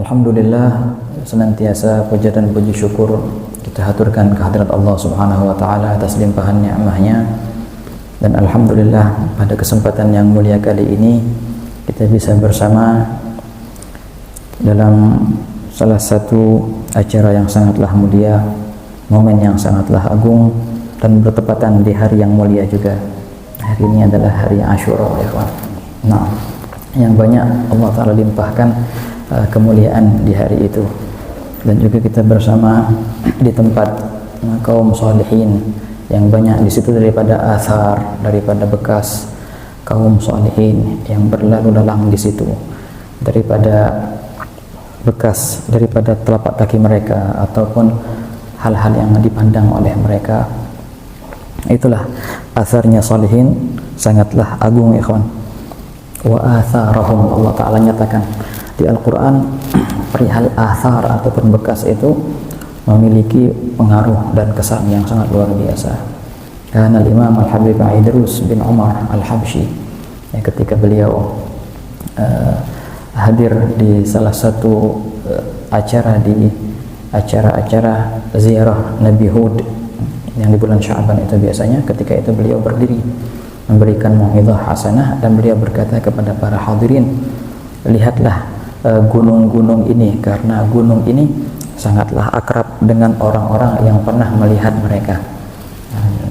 Alhamdulillah, senantiasa puja dan puji syukur kita haturkan kehadirat Allah Subhanahu wa taala atas limpahan nikmat-Nya. Dan alhamdulillah pada kesempatan yang mulia kali ini kita bisa bersama dalam salah satu acara yang sangatlah mulia, momen yang sangatlah agung dan bertepatan di hari yang mulia juga. Hari ini adalah hari Asyura, ya kawan. Nah, yang banyak Allah taala limpahkan kemuliaan di hari itu, dan juga kita bersama di tempat kaum salihin yang banyak di situ daripada athar, daripada bekas kaum salihin yang berlalu lalang di situ, daripada bekas daripada telapak kaki mereka ataupun hal-hal yang dipandang oleh mereka. Itulah atharnya salihin, sangatlah agung, ikhwan. Wa atharahum, Allah taala nyatakan di Al-Quran perihal athar ataupun bekas itu memiliki pengaruh dan kesan yang sangat luar biasa. Karena Imam Al-Habib Idrus bin Umar Al-Habsyi, ketika beliau hadir di salah satu acara di acara-acara ziarah Nabi Hud yang di bulan Sya'ban itu biasanya, ketika itu beliau berdiri memberikan mau'izah hasanah dan beliau berkata kepada para hadirin, lihatlah gunung-gunung ini, karena gunung ini sangatlah akrab dengan orang-orang yang pernah melihat mereka.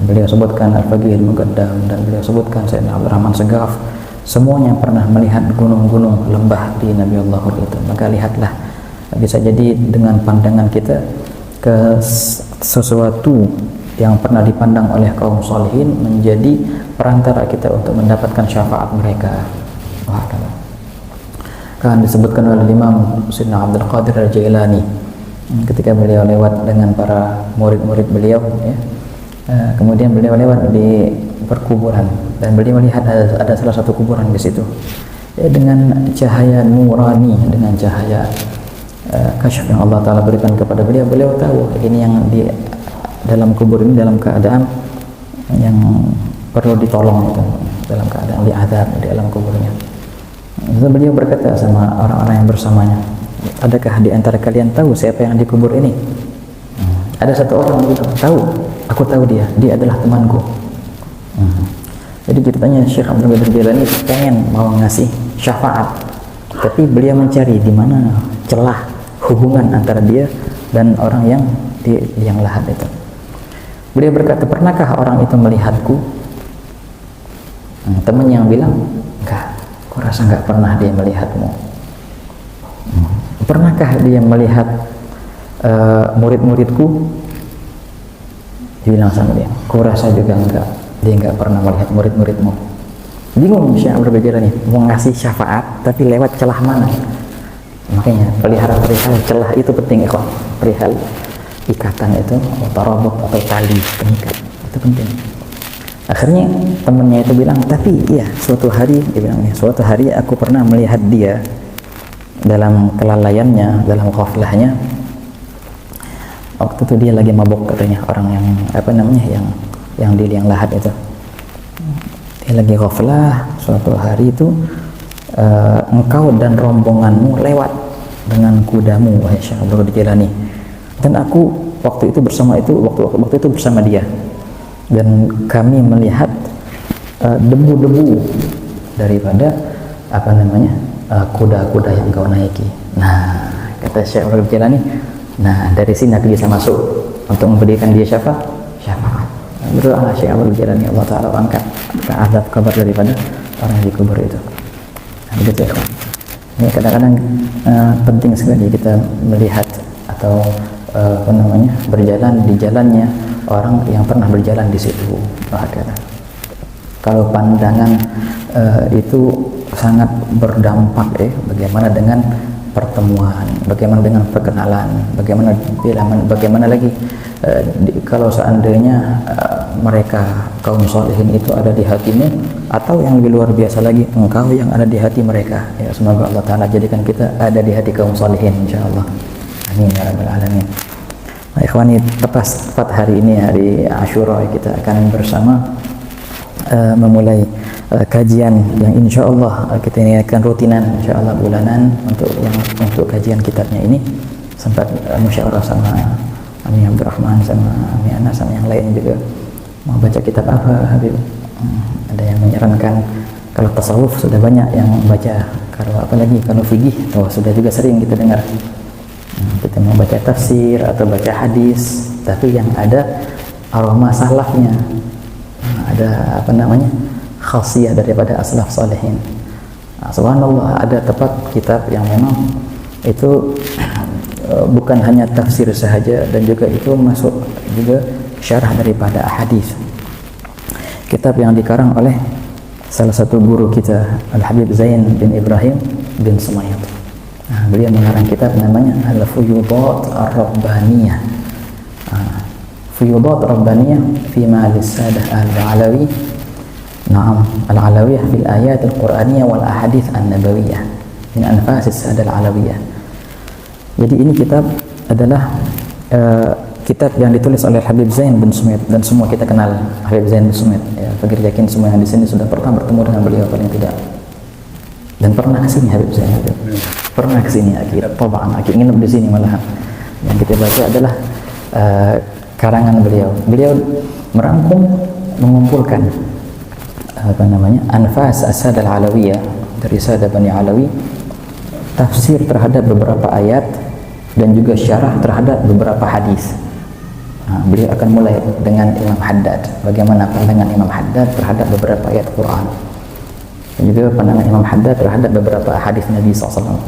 Beliau sebutkan Al-Faqih Al-Muqaddam dan beliau sebutkan Sayyidina Abdul Rahman Segaf, semuanya pernah melihat gunung-gunung lembah di Nabi Allah Hud itu. Maka lihatlah, bisa jadi dengan pandangan kita ke sesuatu yang pernah dipandang oleh kaum salihin menjadi perantara kita untuk mendapatkan syafaat mereka. Wah, kan disebutkan oleh Imam Sayyidina Abdul Qadir Al-Jailani ketika beliau lewat dengan para murid-murid beliau, kemudian beliau lewat di perkuburan dan beliau melihat ada salah satu kuburan di situ, dengan cahaya nurani, dengan cahaya kasyaf yang Allah taala berikan kepada beliau. Beliau tahu ini yang di dalam kubur ini dalam keadaan yang perlu ditolong, itu dalam keadaan diazab di dalam kuburnya. Lalu beliau berkata sama orang-orang yang bersamanya, adakah di antara kalian tahu siapa yang dikubur ini? Ada satu orang begitu, tahu, aku tahu dia adalah temanku. Jadi ceritanya Syekh Abdul Qadir Jailani pengen mau ngasih syafaat, tapi beliau mencari di mana celah hubungan antara dia dan orang yang di liang lahat itu. Beliau berkata, pernahkah orang itu melihatku? Teman yang bilang, enggak, aku rasa enggak pernah dia melihatmu. Pernahkah dia melihat murid-muridku? Dia bilang sama dia, aku rasa juga enggak, dia enggak pernah melihat murid-muridmu. Bingung Syekh Abdul Qadir nih, mau ngasih syafaat tapi lewat celah mana? Makanya pelihara perihal celah itu penting, ya, perihal ikatan itu, tarabut atau tali pengikat itu penting. Akhirnya temannya itu bilang, tapi iya, suatu hari, dia bilang, suatu hari aku pernah melihat dia dalam kelalaiannya, dalam ghaflahnya. Waktu itu dia lagi mabuk, katanya, orang yang yang di liang lahat itu. Dia lagi ghaflah, suatu hari itu engkau dan rombonganmu lewat dengan kudamu, wahai Syekh Abdul Qadir Jailani. Dan aku waktu itu bersama dia, dan kami melihat debu-debu daripada kuda-kuda yang kau naiki. Nah, kata Syekh Abdul Qadir Jailani, nah dari sini aku bisa masuk untuk memberikan dia syafaat. Berdoa Syekh Abdul Qadir Jailani, Allah taala angkat azab kabar daripada orang yang dikubur itu. Nah, begitu ya, ini kadang-kadang penting sekali kita melihat atau berjalan di jalannya orang yang pernah berjalan di situ. Kalau pandangan itu sangat berdampak, bagaimana dengan pertemuan, bagaimana dengan perkenalan, bagaimana lagi kalau seandainya mereka kaum salihin itu ada di hatimu, atau yang lebih luar biasa lagi, engkau yang ada di hati mereka. Ya, semoga Allah taala jadikan kita ada di hati kaum salihin, insyaallah. Amin ya rabbal alamin. Nah, ikhwani, tepat hari ini, hari Asyura, kita akan bersama memulai kajian yang insya Allah kita niatkan rutinan, insya Allah bulanan untuk kajian kitabnya ini. Sempat musyawarah sama Ami Abdurrahman sama Ami Anas sama yang lain juga mau baca kitab apa Habib. Ada yang menyarankan kalau tasawuf sudah banyak yang baca, kalau apalagi kalau fikih sudah juga sering kita dengar. Kita mau baca tafsir atau baca hadis tapi yang ada aroma salafnya, ada apa namanya, khasiyah daripada aslaf salihin. Subhanallah, ada tepat kitab yang memang itu bukan hanya tafsir sahaja dan juga itu masuk juga syarah daripada hadis. Kitab yang dikarang oleh salah satu guru kita, Al-Habib Zain bin Ibrahim bin Sumayyad. Beliau mengarang kitab namanya Al-Fuyudat Ar-Rabbaniyah. Fuyudat Rabbaniyah fi ma'alis sadah al-Alawi. Naam, al-Alawiyah bil ayat al-Quraniyah wal ahadith an-nabawiyah min anfasis sadah al-Alawiyah. Jadi ini kitab adalah kitab yang ditulis oleh Habib Zain bin Sumayyad, dan semua kita kenal Habib Zain bin Sumayyad. Ya, fakir yakin semua yang di sini sudah pernah bertemu dengan beliau paling tidak. Dan pernah ke sini Habib Zain, pernah ke sini akhir, nginep di sini malahan. Yang kita baca adalah karangan beliau. Beliau merangkum, mengumpulkan apa namanya, anfas asad al-alawiyah dari Sadah Bani Alawi, tafsir terhadap beberapa ayat dan juga syarah terhadap beberapa hadis. Beliau akan mulai dengan Imam Haddad, bagaimana pandangan Imam Haddad terhadap beberapa ayat Quran, dan juga pandangan Imam Haddad terhadap beberapa hadis Nabi SAW.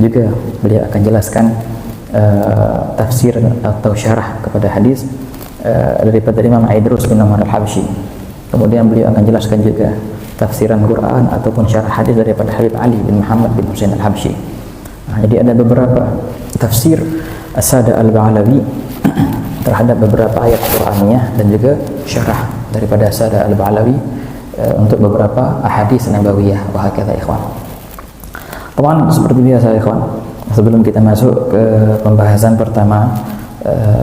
Juga beliau akan jelaskan tafsir atau syarah kepada hadis daripada Imam Aidrus bin Umar al-Habsyi. Kemudian beliau akan jelaskan juga tafsiran Quran ataupun syarah hadis daripada Habib Ali bin Muhammad bin Husain al-Habsyi. Jadi ada beberapa tafsir As-Sada al-Ba'alawi terhadap beberapa ayat Quraniyah dan juga syarah daripada As-Sada al-Ba'alawi untuk beberapa ahadits nabawiyah. Wa hakadha ikhwan. Teman, seperti biasa ikhwan, sebelum kita masuk ke pembahasan pertama,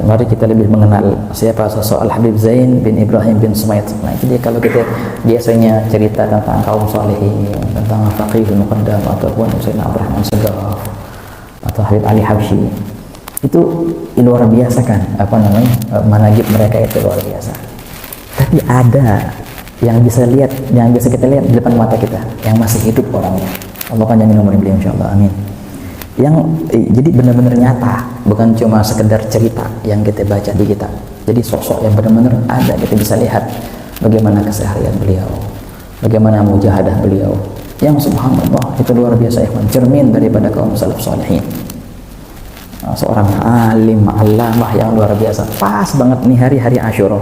mari kita lebih mengenal siapa sosok Al-Habib Zain bin Ibrahim bin Sumayyad. Nah, jadi kalau kita biasanya cerita tentang kaum salihin, tentang Faqihul Muqaddam ataupun Sayyidina Abdurrahman Segaf atau Habib Ali Habsyi, itu luar biasa kan, apa namanya, manaqib mereka itu luar biasa. Tapi ada yang bisa lihat, yang bisa kita lihat di depan mata kita, yang masih hidup orangnya. Allah panjangin umur beliau insyaallah, amin. Yang jadi benar-benar nyata, bukan cuma sekedar cerita yang kita baca di kitab. Jadi sosok yang benar-benar ada, kita bisa lihat bagaimana keseharian beliau, bagaimana mujahadah beliau, yang subhanallah itu luar biasa ikhwan, cermin daripada kaum salaf salihin. Seorang alim, alamah yang luar biasa. Pas banget nih hari-hari Asyura.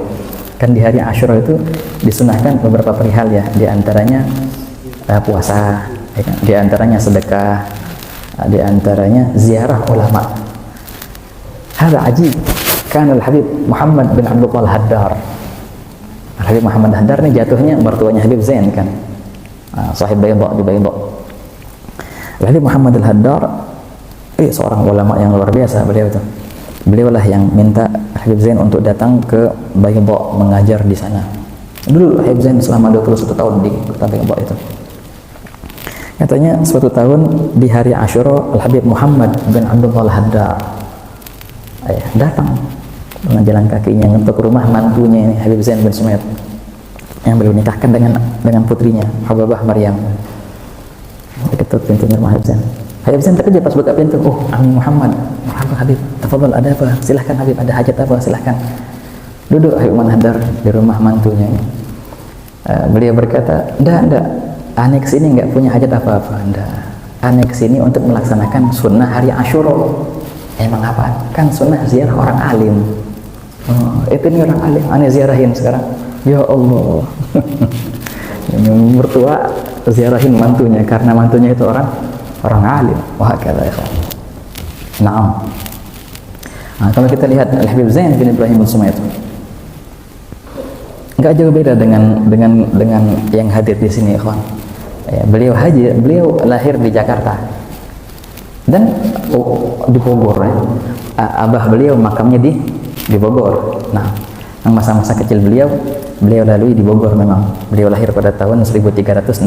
Kan di hari Asyura itu disunahkan beberapa perihal ya, di antaranya puasa, ya kan? Di antaranya sedekah, di antaranya ziarah ulama. Hada ajib. Kan Al-Habib Muhammad bin Abdullah Al-Haddar. Al-Habib Muhammad Al-Haddar ini jatuhnya mertuanya Habib Zain kan. Sahib Baydha di Baydha. Al-Habib Muhammad Al-Haddar seorang ulama yang luar biasa beliau itu. Beliau lah yang minta Habib Zain untuk datang ke Baydha mengajar di sana. Dulu Habib Zain selama 21 tahun di kota Baydha itu. Katanya suatu tahun di hari Asyura, Al-Habib Muhammad bin Abdullah Al-Haddar datang dengan jalan kakinya untuk rumah mantunya ini, Habib Zain bin Sumayyad, yang beliau nikahkan dengan putrinya Hababah Maryam. Ketuk pintunya rumah Habib Zain. Habib Zain terkejut pas buka pintu. Oh, Amin Muhammad. Marhaba Habib. Tafadhal, ada apa? Silahkan Habib, ada hajat apa? Silahkan. Duduk Habib Haddar di rumah mantunya ini. Beliau berkata, enggak. Aneh kesini nggak punya hajat apa-apa. Anda aneh kesini untuk melaksanakan sunnah hari Asyura. Emang apa? Kan sunnah ziarah orang alim. Itu nih orang alim, aneh ziarahin sekarang. Ya Allah. Ini mertua ziarahin mantunya karena mantunya itu orang alim. Wah, kata ikhwan. Naam. Kalau kita lihat Al-Habib Zain bin Ibrahim bin Sumayyad, nggak jauh beda dengan yang hadir di sini ikhwan. Beliau lahir di Jakarta dan di Bogor ya. Abah beliau makamnya di Bogor. Nah, masa-masa kecil beliau lalui di Bogor. Memang beliau lahir pada tahun 1361.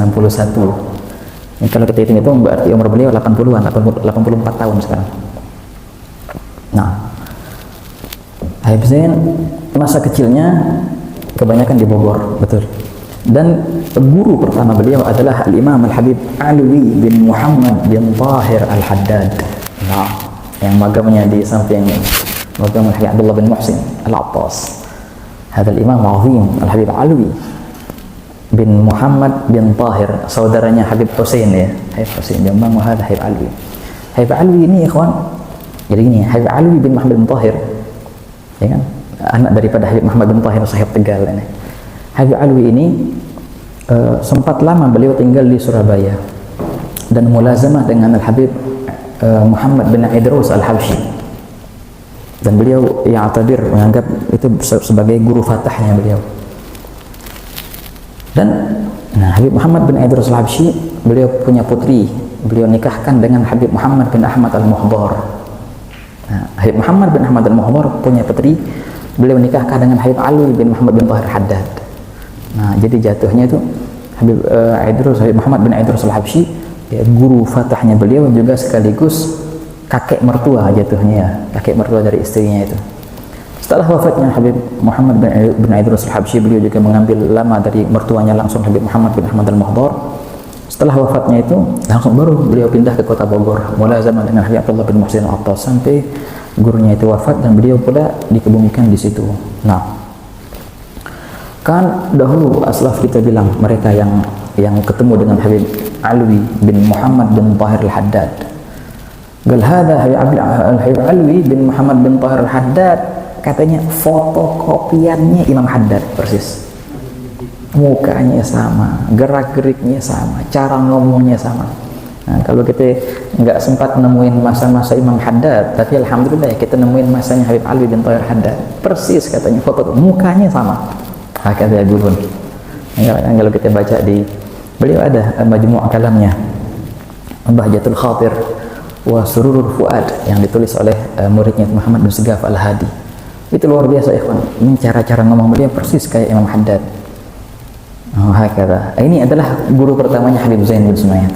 Ini kalau kita hitung berarti umur beliau 84 tahun sekarang. Nah, Habib Zain masa kecilnya kebanyakan di Bogor, betul. Dan guru pertama beliau adalah Al-Imam Al-Habib Alwi bin Muhammad bin Tahir Al-Haddad. Nah, yang magamnya di samping magam Al-Habib Abdullah bin Muhsin Al-Attas. Hadal Imam Azim Al-Habib Alwi bin Muhammad bin Tahir, saudaranya Habib Hussein ya. Habib Hussein yang bang Muhammad Habib Alwi. Habib Alwi ini ikhwan. Jadi ini Habib Alwi bin Muhammad bin Tahir, ya kan? Anak daripada Habib Muhammad bin Tahir sahib Tegal ini. Habib Alwi ini sempat lama beliau tinggal di Surabaya dan mulazamah dengan Al-Habib Muhammad bin Idrus Al-Habsyi, dan beliau menganggap itu sebagai guru fatahnya beliau. Dan Habib Muhammad bin Idrus Al-Habsyi beliau punya putri, beliau nikahkan dengan Habib Muhammad bin Ahmad Al-Muhdhar. Habib Muhammad bin Ahmad Al-Muhdhar punya putri, beliau nikahkan dengan Habib Alwi bin Muhammad bin Tahir Haddad. Nah, jadi jatuhnya itu Habib Muhammad bin Idrus Al-Habsyi ya, guru fatahnya beliau juga sekaligus kakek mertua jatuhnya, kakek mertua dari istrinya itu. Setelah wafatnya Habib Muhammad bin Idrus Al-Habsyi, beliau juga mengambil lama dari mertuanya langsung Habib Muhammad bin Ahmad Al-Muhdhar. Setelah wafatnya itu langsung baru beliau pindah ke kota Bogor, mulazamah dengan Habib Abdullah bin Muhsin Al-Attas sampai gurunya itu wafat dan beliau pula dikebumikan di situ. Nah, kan dahulu aslaf kita bilang mereka yang ketemu dengan Habib Alwi bin Muhammad bin Tahir Al-Haddad. Gal hada Habib Alwi bin Muhammad bin Tahir Al-Haddad, katanya fotokopiannya Imam Haddad persis. Mukanya sama, gerak-geriknya sama, cara ngomongnya sama. Nah, kalau kita nggak sempat nemuin masa-masa Imam Haddad, tapi alhamdulillah ya kita nemuin masanya Habib Alwi bin Tahir Haddad. Persis katanya foto, mukanya sama. Hakadha yaqulun. Kalau kita baca di beliau ada majmu' kalamnya Bahjatul Khatir wa Sururul Fuad yang ditulis oleh muridnya Muhammad bin Segaf Al-Hadi. Itu luar biasa ikhwan. Ini cara-cara ngomong beliau persis kayak Imam Haddad. Hakadha. Ini adalah guru pertamanya Habib Zain bin Sumayyad.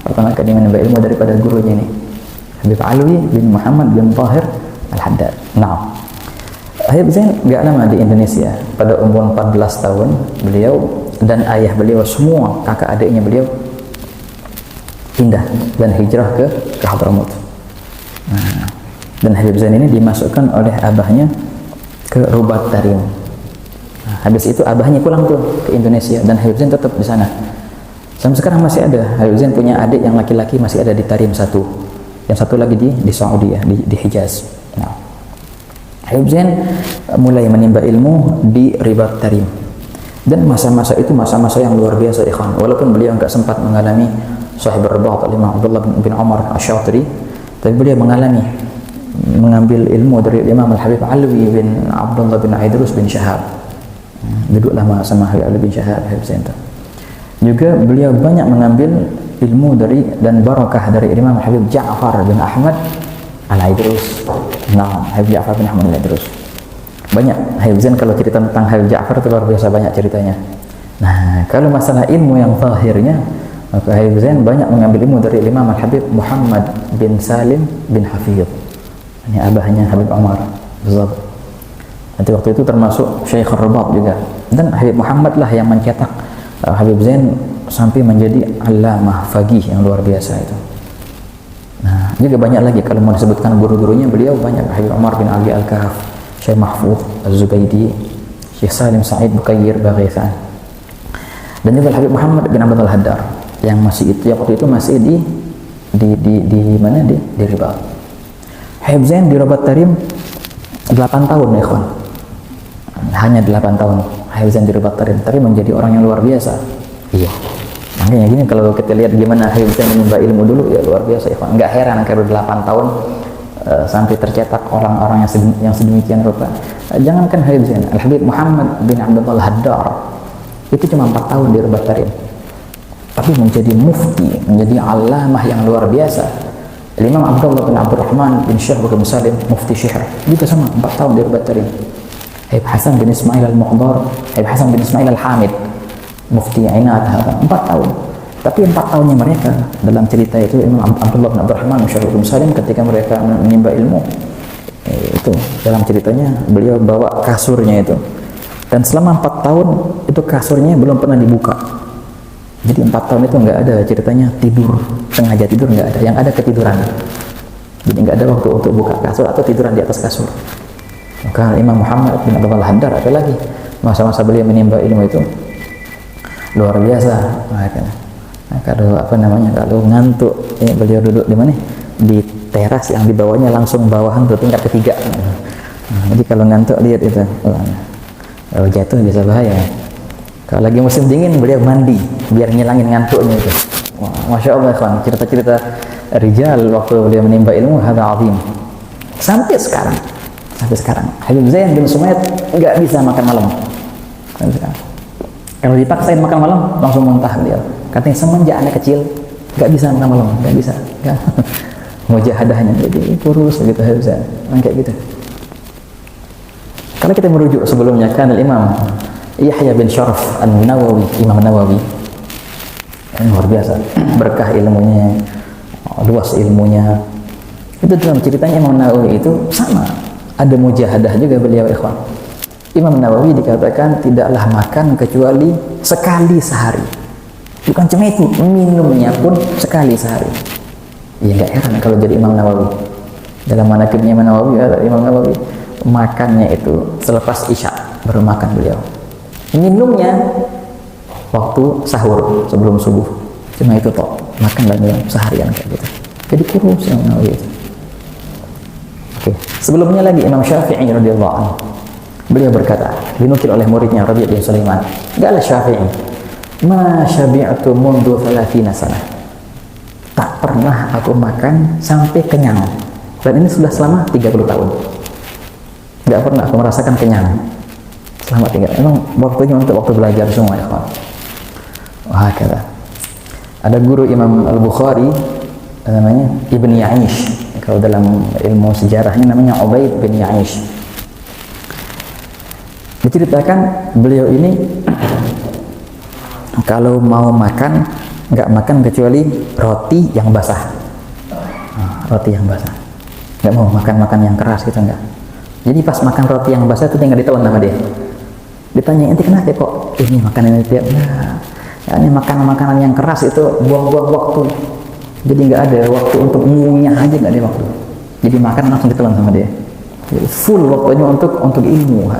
Pertama kali menimba ilmu daripada gurunya ini Habib Alwi bin Muhammad bin Tahir Al-Haddad. Nah, Habib Zain gak lama di Indonesia. Pada umur 14 tahun beliau dan ayah beliau, semua kakak adiknya beliau pindah dan hijrah ke Hadramaut. Nah, dan Habib Zain ini dimasukkan oleh abahnya ke Rubat Tarim. Nah, habis itu abahnya pulang tuh ke Indonesia dan Habib Zain tetap di sana. Sampai sekarang masih ada. Habib Zain punya adik yang laki-laki masih ada di Tarim satu. Yang satu lagi di Saudi ya, di Hijaz. Nah, Habib Zain mulai menimba ilmu di Ribat Tarim. Dan masa-masa itu masa-masa yang luar biasa ikhwan. Walaupun beliau enggak sempat mengalami Sahib Ar-Ribat Imam Abdullah bin Umar Asy-Syatiri, tapi beliau mengambil ilmu dari Imam Al-Habib Alwi bin Abdullah bin Idrus bin Syahab. Duduk lama sama Habib Alwi bin Syahab, Habib Zain. Juga beliau banyak mengambil ilmu dari dan barakah dari Imam Habib Ja'far bin Ahmad Al-Idrus. Nah, Habib Ja'far bin Ahmad Al-Idrus. Banyak Habib Zain kalau cerita tentang Habib Ja'far itu luar biasa banyak ceritanya. Nah, kalau masalah ilmu yang zahirnya, maka Habib Zain banyak mengambil ilmu dari Imam Al-Habib Muhammad bin Salim bin Hafidh. Ini abahnya Habib Umar Zab. Nanti waktu itu termasuk Syekh Ar-Rabat juga. Dan Habib Muhammad lah yang mencetak Habib Zain sampai menjadi alamah faqih yang luar biasa itu. Nah, juga banyak lagi kalau mau disebutkan guru-gurunya beliau banyak. Habib Umar bin Ali Al-Kahf, Syekh Mahfuz Az-Zubaydi, Syekh Salim Sa'id Bukayyir Baghithan. Dan juga Habib Muhammad bin Abdul Haddar yang masih itu waktu itu masih di mana di Ribat. Habib Zain di Ribat Tarim 8 tahun ya ikhwan. Hanya 8 tahun Habib Zain di Ribat Tarim, tapi menjadi orang yang luar biasa. Iya. Makanya gini kalau kita lihat gimana Habib Zain menimba ilmu dulu ya luar biasa ya. Enggak heran kalau 8 tahun sampai tercetak orang-orang yang sedemikian rupa. Jangankan Habib Zain, Al-Habib Muhammad bin Abdul Haddar itu cuma 4 tahun di Ribat Tarim. Tapi menjadi mufti, menjadi alamah yang luar biasa. Imam Abdullah bin Abdurrahman bin Syekh bin Salim mufti Syihr juga sama 4 tahun di Ribat Tarim. Habib Hasan bin Ismail al-Muqdar, Habib Hasan bin Ismail al-Hamid, Mufti Ainat, 4 tahun. Tapi 4 tahunnya mereka dalam cerita itu Imam Abdullah bin Abdurrahman Syariful Salim ketika mereka menimba ilmu itu dalam ceritanya beliau bawa kasurnya itu, dan selama 4 tahun itu kasurnya belum pernah dibuka. Jadi 4 tahun itu nggak ada ceritanya tidur, sengaja tidur nggak ada, yang ada ketiduran. Jadi nggak ada waktu untuk buka kasur atau tiduran di atas kasur. Maka Imam Muhammad bin Abdul Haddad ada lagi masa-masa beliau menimba ilmu itu luar biasa. Nah, kalau ngantuk beliau duduk di mana? Di teras yang di bawahnya langsung bawahan ke tingkat ketiga. Jadi kalau ngantuk lihat itu, kalau jatuh bisa bahaya. Kalau lagi musim dingin beliau mandi biar ngilangin ngantuknya itu. Masya Allah kawan, cerita-cerita rijal waktu beliau menimba ilmu hadza azim. Sampai sekarang Habib Zain bin Sumayyad nggak bisa makan malam. Kalau dipaksain makan malam langsung muntah beliau. Katanya semenjak anak kecil nggak bisa makan malam, nggak bisa. Mujahadahnya jadi kurus begitu Habib Zain, kayak gitu. Kalau kita merujuk sebelumnya kan Imam Yahya bin Syaraf An-Nawawi, Imam Nawawi, luar biasa, berkah ilmunya, luas ilmunya. Itu dalam ceritanya Imam Nawawi itu sama. Ada mujahadah juga beliau ikhwan. Imam Nawawi dikatakan tidaklah makan kecuali sekali sehari. Bukan cuma itu, minumnya pun sekali sehari. Ya nggak heran kalau jadi Imam Nawawi. Dalam manaqibnya Imam Nawawi makannya itu selepas isya baru makan beliau. Minumnya waktu sahur sebelum subuh. Cuma itu toh, makan dan minum seharian kayak gitu. Jadi kurus Imam Nawawi itu. Sebelumnya lagi Imam Syafi'i radhiyallahu anhu, beliau berkata, dinukil oleh muridnya Rabi' bin Sulaiman, qala Syafi'i, ma syabi'tu mundu 30 sanah. Tak pernah aku makan sampai kenyang. Dan ini sudah selama 30 tahun. Tidak pernah aku merasakan kenyang selama 30. Emang waktunya untuk waktu belajar semua ya kawan. Wah kata. Ada guru Imam Al-Bukhari namanya Ibn Ya'ish. Kalau dalam ilmu sejarahnya namanya Ubaid bin Ya'ish. Diceritakan beliau ini kalau mau makan nggak makan kecuali roti yang basah. Roti yang basah. Nggak mau makan yang keras gitu enggak. Jadi pas makan roti yang basah itu tinggal ditelan sama dia. Ditanya, "Ente kenapa kok ini makanan ini tiap?" Ya, ini makanan yang keras itu buang-buang waktu. Jadi nggak ada waktu untuk ngunyah aja, nggak ada waktu. Jadi makan langsung ditelan sama dia. Jadi full waktunya untuk ilmu.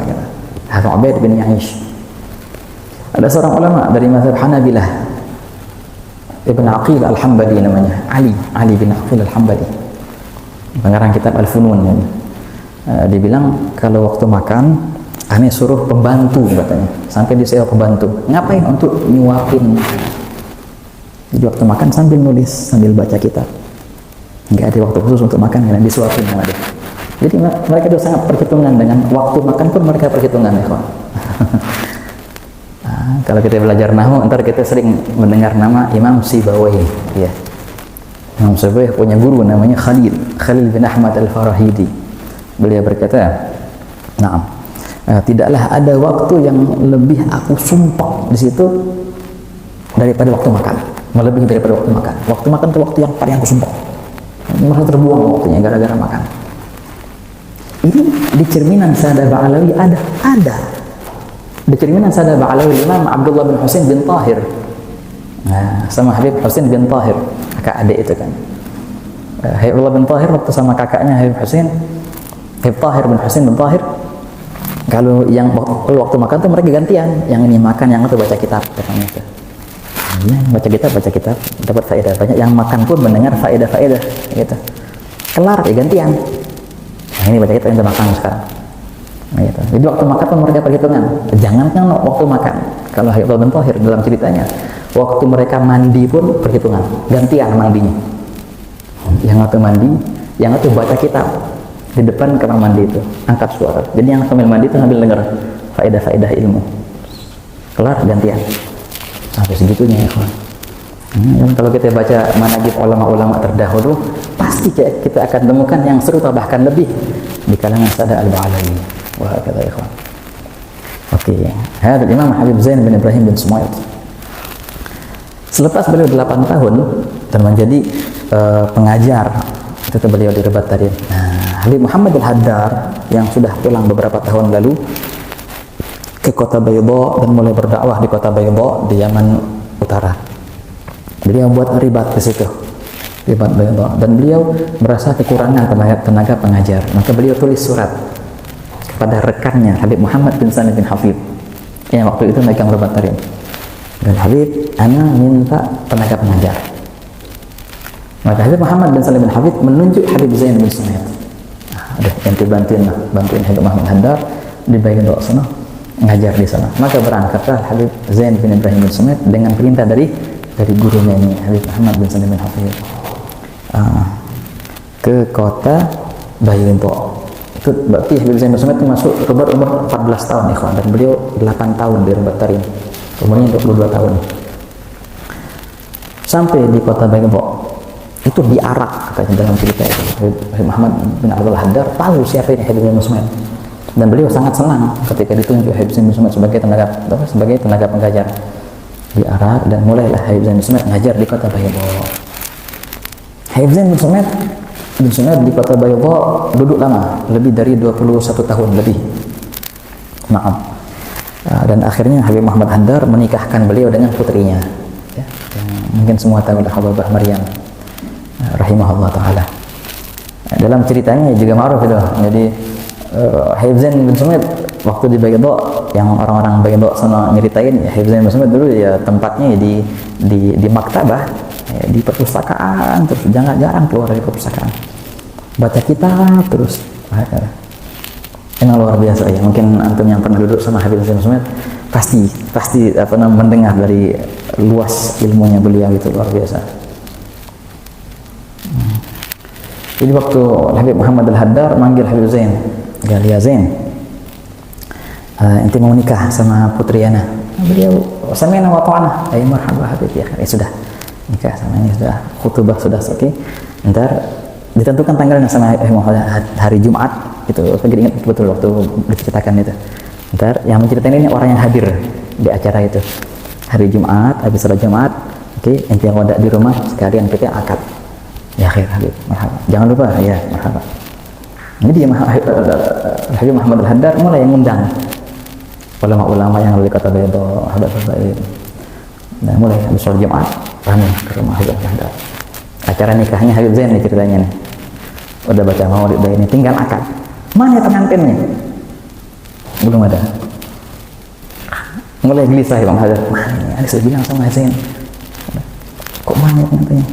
Hadza Ubaid bin Ya'ish. Ada seorang ulama dari mazhab Hanabilah, Ibn Aqil Al-Hambali namanya, Ali bin Aqil Al-Hambali, pengarang kitab Al-Funun. Dibilang kalau waktu makan aneh suruh pembantu katanya, sampai disewa pembantu. Ngapain? Untuk nyuapin. Jadi waktu makan sambil nulis, sambil baca kitab. Nggak ada waktu khusus untuk makan, karena disuapin sama dia. Jadi mereka itu sangat perhitungan dengan waktu makan pun mereka perhitungan ya kawan. Kalau kita belajar nahwu, ntar kita sering mendengar nama Imam Sibawayh. Ya. Imam Sibawayh punya guru namanya Khalil bin Ahmad Al-Farahidi. Beliau berkata, "Na'am, tidaklah ada waktu yang lebih aku sumpah di situ daripada waktu makan. Melebihi daripada waktu makan. Waktu makan itu waktu yang paling aku sumpah. Merasa terbuang waktunya gara-gara makan." Ini di cerminan Sada Ba'alawi ada. Di cerminan Sada Ba'alawi Imam Abdullah bin Husain bin Tahir. Nah, sama Habib Husain bin Tahir, kakak adik itu kan. Habib Abdullah bin Tahir waktu sama kakaknya Habib Tahir bin Husain bin Tahir. Kalau waktu makan tuh mereka gantian. Yang ini makan, yang itu baca kitab katanya itu. Baca kitab dapat faedah banyak. Yang makan pun mendengar faedah gitu. Kelar ya gantian. Nah, ini baca kitab yang makan sekarang. Nah, gitu. Jadi waktu makan pun mereka perhitungan. Jangankan waktu makan. Kalau Habib bin Thahir dalam ceritanya, waktu mereka mandi pun perhitungan. Gantian mandinya. Yang waktu mandi, yang waktu baca kitab di depan kamar mandi itu angkat suara. Jadi yang sambil mandi itu sambil dengar faedah ilmu. Kelar gantian. Sampai segitunya ya kawan. Dan kalau kita baca manaqib ulama-ulama terdahulu, pasti kita akan temukan yang serupa bahkan lebih di kalangan Sada Al-Ba'alawi. Wah kata ya kawan. Oke, hadal Imam Habib Zain bin Ibrahim bin Sumaid. Selepas beliau 8 tahun dan menjadi pengajar, itu beliau di Rebat tadi. Nah, Habib Muhammad Al-Haddar yang sudah pulang beberapa tahun lalu ke kota Bayda dan mulai berdakwah di kota Bayda di Yaman Utara. Beliau buat ribat ke situ, ribat Bayda, dan beliau merasa kekurangan tenaga pengajar. Maka beliau tulis surat kepada rekannya Habib Muhammad bin Salim bin Hafid yang waktu itu megang Rebat tadi. Dan Habib, ana minta tenaga pengajar. Maka Habib Muhammad bin Salim bin Hafid menunjuk Habib Zain bin Sumaid. Udah, ente bantuin Habib Muhammad Haddar di Bayda sana, ngajar di sana. Maka berangkatlah Habib Zain bin Ibrahim bin Sumaid dengan perintah dari gurunya ini, Habib Muhammad bin Salim bin Hafid, ke kota Bayda. Itu berarti Habib Zain bin Sumaid itu masuk Rebat umur 14 tahun ikhwan, dan beliau 8 tahun di Rebat Tarim. Umurnya 22 tahun. Sampai di kota Bayda itu diarak, katanya dalam cerita itu. Habib Muhammad bin Abdul Haddar tahu siapa ini Habib Zain bin Sumaid, dan beliau sangat senang ketika ditunjuk Habib Zain bin Sumaid sebagai tenaga pengajar. Diarak dan mulailah Habib Zain bin Sumaid ngajar di kota Bayda. Habib Zain bin Sumaid di kota Bayda duduk lama, lebih dari 21 tahun lebih. Maaf. Dan akhirnya Habib Muhammad Haddar menikahkan beliau dengan putrinya, ya, yang mungkin semua tahu lah, Habibah Maryam rahimahullah ta'ala. Dalam ceritanya juga ma'ruf itu. Jadi Habib Zain bin Sumaid waktu di Bayda, yang orang-orang Bayda sana nyeritain, ya, Habib Zain bin Sumaid dulu ya tempatnya ya di maktabah, ya, di perpustakaan, terus jarang keluar dari perpustakaan, baca kitab terus. Ini luar biasa ya. Mungkin antum yang pernah duduk sama Habib Zain bin Sumaid pasti mendengar dari luas ilmunya beliau, itu luar biasa. Jadi waktu Habib Muhammad Al-Haddar manggil Habib Zain, ya Zain, ente mau nikah sama putri ana. Beliau sami'na wa ta'ana, ayo marhaba Habib, ya sudah nikah sama ini, sudah khutbah sudah selesai. Ntar ditentukan tanggalnya sama hari Jumat. Itu saya ingat betul waktu diceritakan itu. Ntar yang menceritakan ini orang yang hadir di acara itu, hari Jumat, habis sholat Jumat. Oke, ente yang wadah di rumah sekalian kita akad. Ya khair Habib, marhaba. Jangan lupa ya, marhaba. Jadi Habib Muhammad Al-Haddar mulai mengundang ulama-ulama yang dari kota Bayda, Habib. Nah, mulai habis sholat Jumat ramai ke rumah Habib Al-Haddar. Acara nikahnya Habib Zain nih ceritanya nih. Udah baca maulid ini, tinggal akad. Mana pengantinnya? Belum ada. Mulai gelisah Imam Haddar. Mana? Ada saya bilang sama Zain. Kok mana pengantinnya?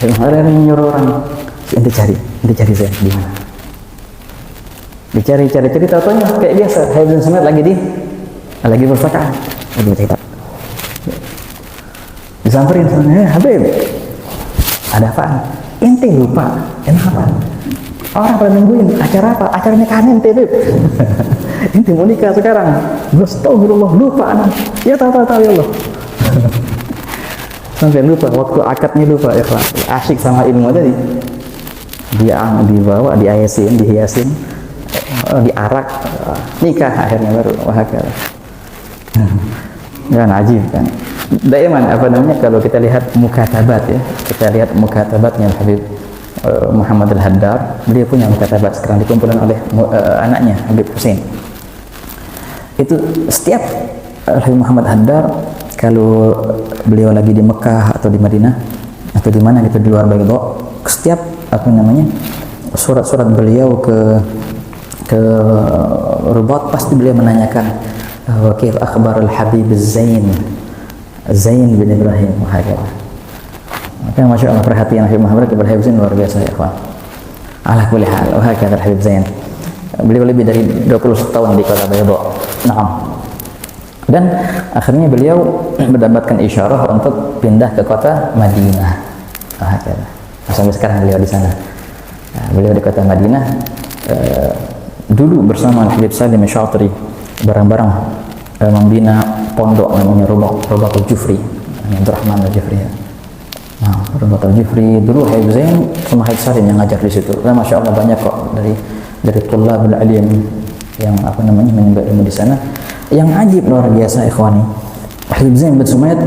Imam Haddar menyuruh orang, ente cari Zain di mana? Dicari, tahu-tahunya kayak biasa. Habib Zain Sumaid lagi perpustakaan, lagi baca kitab. Disamperin sama, Habib, ada apaan? Ente lupa, kenapa? Orang pada nungguin acara apa? Acara nikahan ente, Beb. Ente mau nikah sekarang. Astagfirullah, lupa anak. Ya tahu ya Allah. Sampai lupa, waktu akadnya lupa, ya Pak. Asyik sama ilmu tadi. Dia dibawa, diayasin, dihiasin, diarak, nikah akhirnya baru wahakala. Kan ajib kan. Daiman kalau kita lihat mukatabat ya, kita lihat mukatabatnya Habib Muhammad Al-Haddar, beliau punya mukatabat sekarang dikumpulkan oleh anaknya Habib Hussein. Itu setiap Habib Muhammad Haddar kalau beliau lagi di Mekah atau di Madinah atau di mana gitu di luar Bayda, setiap surat-surat beliau ke Rebat pasti beliau menanyakan wakil akhbar al-Habib Zain bin Ibrahim wahakala. Maka Masya Allah perhatian Habib Muhammad kepada Habib Zain luar biasa ya kawan. Ala kulli hal wahakala Habib Zain. Beliau lebih dari 20 tahun di kota Bayda. Naam. Dan akhirnya beliau mendapatkan isyarah untuk pindah ke kota Madinah. Wahakala. Sampai sekarang beliau di sana. Beliau di kota Madinah dulu bersama Habib Salim Syatri bareng-bareng membina pondok namanya Robatul Jufri, Abdurrahman Al-Jufri. Nah, Robatul Jufri dulu Habib Zain sama Habib Salim yang ngajar di situ. Dan Masya Allah banyak kok dari tullabul alim yang menyembah ilmu di sana. Yang ajib luar biasa ikhwani, Habib Zain bin Sumayyad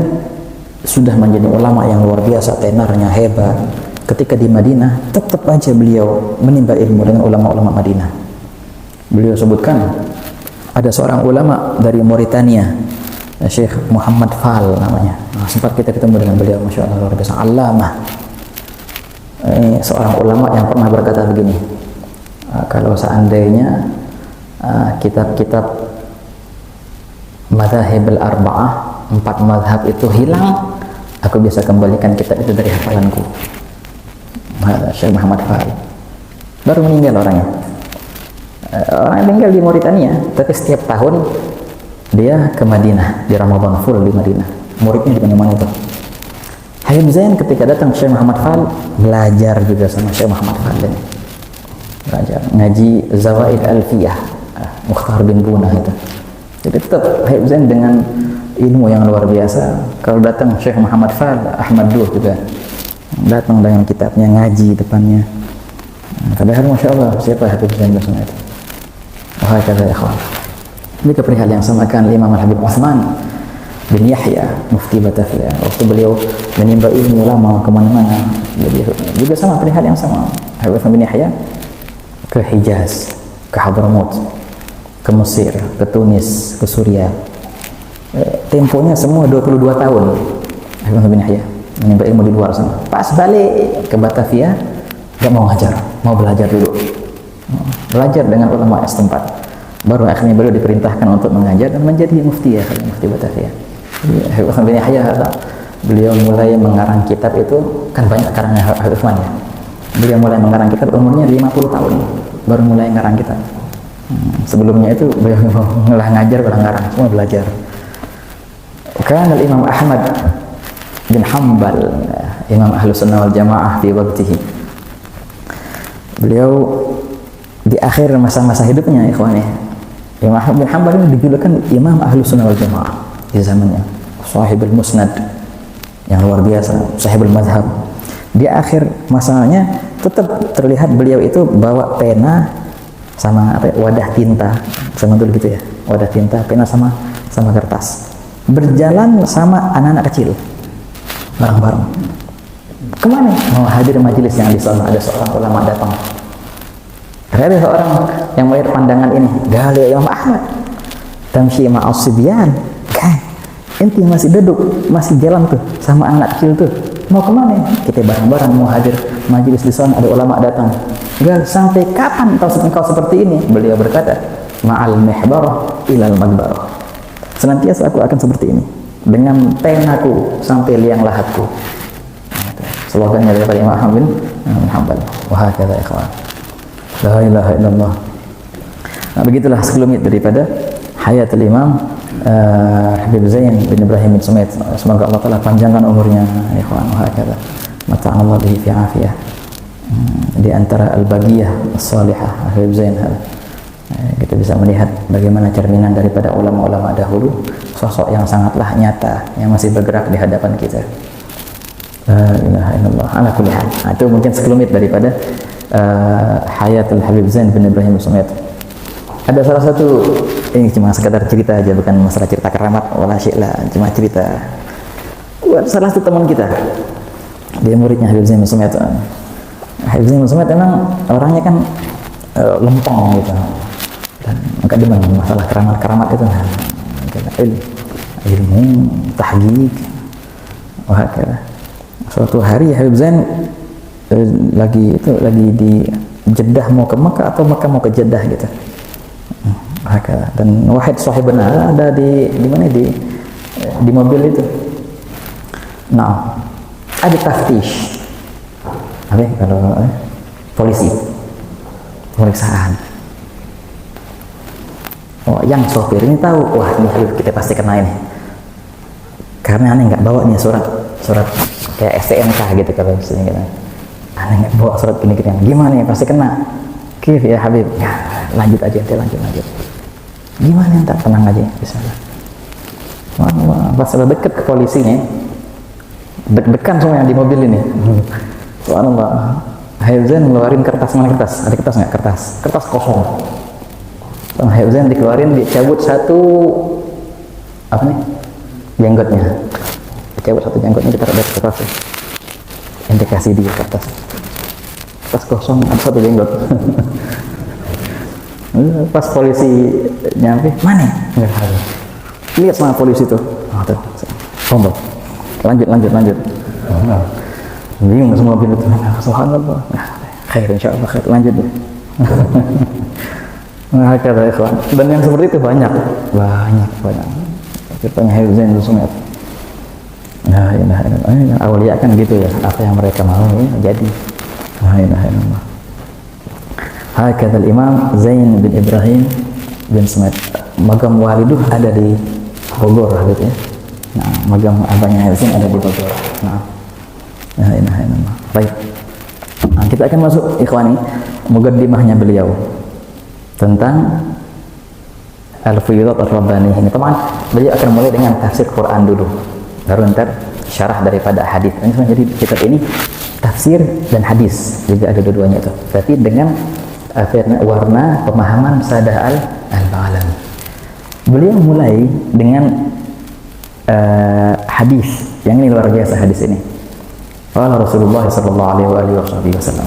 sudah menjadi ulama yang luar biasa, tenarnya hebat. Ketika di Madinah tetap aja beliau menimba ilmu dengan ulama-ulama Madinah. Beliau sebutkan ada seorang ulama dari Mauritania, Syekh Muhammad Fal namanya. Nah, sempat kita ketemu dengan beliau, masya Allah luar biasa, allamah. Ini seorang ulama yang pernah berkata begini, kalau seandainya kitab-kitab Madzhabul Arba'ah, 4 mazhab itu hilang, aku bisa kembalikan kitab itu dari hafalanku. Syekh Muhammad Fahri baru meninggal orangnya. Orang tinggal di Mauritania, tapi setiap tahun dia ke Madinah di Ramadan, full di Madinah. Muridnya di mana itu? Habib Zain ketika datang Syekh Muhammad Fahri belajar juga sama Syekh Muhammad Fahri. Belajar ngaji Zawaid Alfiyah, Mukhtar bin Buna itu. Jadi tetap Habib Zain dengan ilmu yang luar biasa. Kalau datang Syekh Muhammad Fahri, Ahmad Duh juga datang dengan kitabnya, ngaji depannya. Padahal masya Allah, siapa Habib Zain bin Sumayyad itu? Wahai kata ikhwan, ini keperihal yang sama kan Imam Al-Habib Utsman bin Yahya, Mufti Batavia. Waktu beliau menimba ilmu lama kemana-mana, juga sama perihal yang sama. Habib Utsman bin Yahya ke Hijaz, ke Hadramaut, ke Mesir, ke Tunis, ke Suriah. Temponya semua 22 tahun. Habib Utsman bin Yahya menimba ilmu di luar sana. Pas balik ke Batavia, gak mau ngajar, mau belajar dulu. Belajar dengan ulama setempat. Baru akhirnya beliau diperintahkan untuk mengajar dan menjadi mufti ya, mufti Batavia. Habib Utsman bin Yahya, beliau mulai mengarang kitab itu, kan banyak karangan Habib Utsman ya. Beliau mulai mengarang kitab umurnya 50 tahun, baru mulai mengarang kitab. Sebelumnya itu beliau ngelah ngajar, ngelah ngarang, semua belajar. Karena Imam Ahmad bin Hanbal, Imam Ahlus Sunnah wal Jamaah di waktihi. Beliau di akhir masa-masa hidupnya, ikhwani, Imam Ahmad bin Hanbal ini dijulukan Imam Ahlus Sunnah wal Jamaah di zamannya. Sahibul Musnad yang luar biasa, sahibul mazhab. Di akhir masanya tetap terlihat beliau itu bawa pena sama wadah tinta, sama dulu gitu ya, wadah tinta, pena sama kertas. Berjalan sama anak-anak kecil, bareng-bareng. Kemana? Mau hadir majelis yang di sana, ada seorang ulama datang. Ada seorang yang melihat pandangan ini, gali Imam Ahmad, tamshi ma'as sibyan. Enti masih duduk, masih jalan tuh sama anak kecil tuh. Mau kemana? Kita bareng-bareng mau hadir majelis di sana, ada ulama datang. Gal, sampai kapan engkau seperti ini? Beliau berkata, ma'al mihbarah ilal magbarah. Senantiasa aku akan seperti ini, dengan penaku sampai liang lahatku. Slogannya daripada Imam Ahmad bin Hanbal. Wahakadha ikhwan, la ilaha illallah. Nah, begitulah sekelumit daripada hayatul Imam Habib Zain bin Ibrahim bin Sumayyad. Semoga Allah Ta'ala panjangkan umurnya, ikhwan. Wahakadha mata'allah bihi fi afiyah. Di antara al-bagiyah as-salihah Habib Zain, kita bisa melihat bagaimana cerminan daripada ulama-ulama dahulu, sosok yang sangatlah nyata yang masih bergerak di hadapan kita. La ilaha illallah. Ala kulli hal. Itu mungkin sekelumit daripada hayatul Habib Zain bin Ibrahim bin Sumayyad. Ada salah satu, ini cuma sekedar cerita aja, bukan masalah cerita keramat wala syi'la, cuma cerita. Salah satu teman kita, dia muridnya Habib Zain bin Sumayyad. Habib Zain bin Sumayyad memang orangnya kan lempeng gitu, dan enggak demen masalah keramat itu, ilmu tahqiq. Wah, suatu hari Habib Zain lagi di Jeddah mau ke Mekah atau Mekah mau ke Jeddah gitu. Dan wahid sahibana ada di mana, di mobil itu. Nah, ada taftish. Apa kalau polisi pemeriksaan. Oh, yang sopir ini tahu, wah ini kita pasti kena ini. Karena aneh nggak bawa nih surat kayak STNK gitu kalau misalnya gitu. Aneh nggak bawa surat gini-gini. Gimana ya, pasti kena. Kif ya Habib. Ya, lanjut aja, lanjut. Gimana entar, tenang aja, bismillah. Wah, pas sudah deket ke polisinya, deg-degan semua yang di mobil ini. Subhanallah. Habib Zain ngeluarin kertas, mana kertas? Ada kertas nggak? Kertas kosong. sama Habib Zain dikeluarin, dicabut satu apa nih jenggotnya, dicabut satu jenggotnya, ditaruh di kertas ya. Ente kasih dia kertas kosong ada satu jenggot. Pas polisi nyampe, mana? Enggak ada. Lihat sama polisi tuh. Oh, tuh. Tombol. Lanjut. Oh, bingung semua mobil itu. Subhanallah. Nah, khair insyaallah, khair. Lanjut deh. Nah, kata ikhwan. Dan yang seperti itu banyak. Ceritanya Habib Zain Sumet. Nah, awliya kan gitu ya. Apa yang mereka mau ya, jadi. Nah. Hakadha al-Imam Zain bin Ibrahim bin Sumet. Magam waliduh ada di Bogor gitu ya. Nah, magam abahnya Habib Zain ada di Bogor. Nah, baik. Nah, kita akan masuk ikhwani muqaddimahnya beliau tentang Al-Fuyudat Ar-Rabbani ini. Teman, beliau akan mulai dengan tafsir Quran dulu, baru ntar syarah daripada hadis. Ini jadi kitab ini tafsir dan hadis juga ada dua-duanya itu. Tapi dengan warna pemahaman Sadah Al-Ba'alani. Beliau mulai dengan hadis yang ini luar biasa. Hadis ini qala Rasulullah sallallahu alaihi wasallam,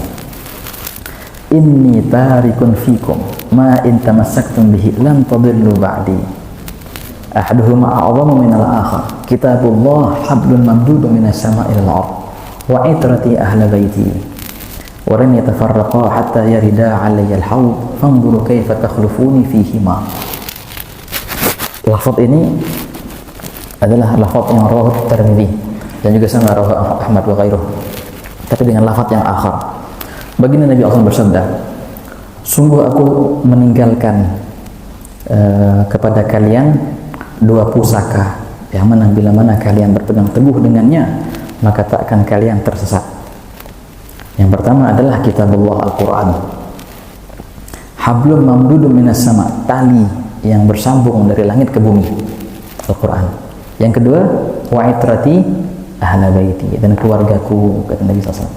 inni tarikun fikum ma in tamassaktum bihi lam tadillu ba'di ahaduhuma a'zamu min al-akhar kitabullah hablun mamdudun minas sama'i ila al-ard wa itrati ahli baiti wa lam yatafarraqa hatta yarida 'alayya al-hawd fanzuru kayfa takhlufuni fihima. Lafaz ini adalah lafaz yang rawahu Tirmidzi dan juga sama rawahu Ahmad wa ghairuh, tapi dengan lafaz yang akhar. Baginda Nabi Allah bersabda, sungguh aku meninggalkan kepada kalian dua pusaka yang mana bila mana kalian berpegang teguh dengannya maka tak akan kalian tersesat. Yang pertama adalah kitabullah Al-Quran, hablum mamdudun minas sama, tali yang bersambung dari langit ke bumi, Al-Quran. Yang kedua, wa itrati ahla baiti, dan keluargaku, kata Nabi SAW.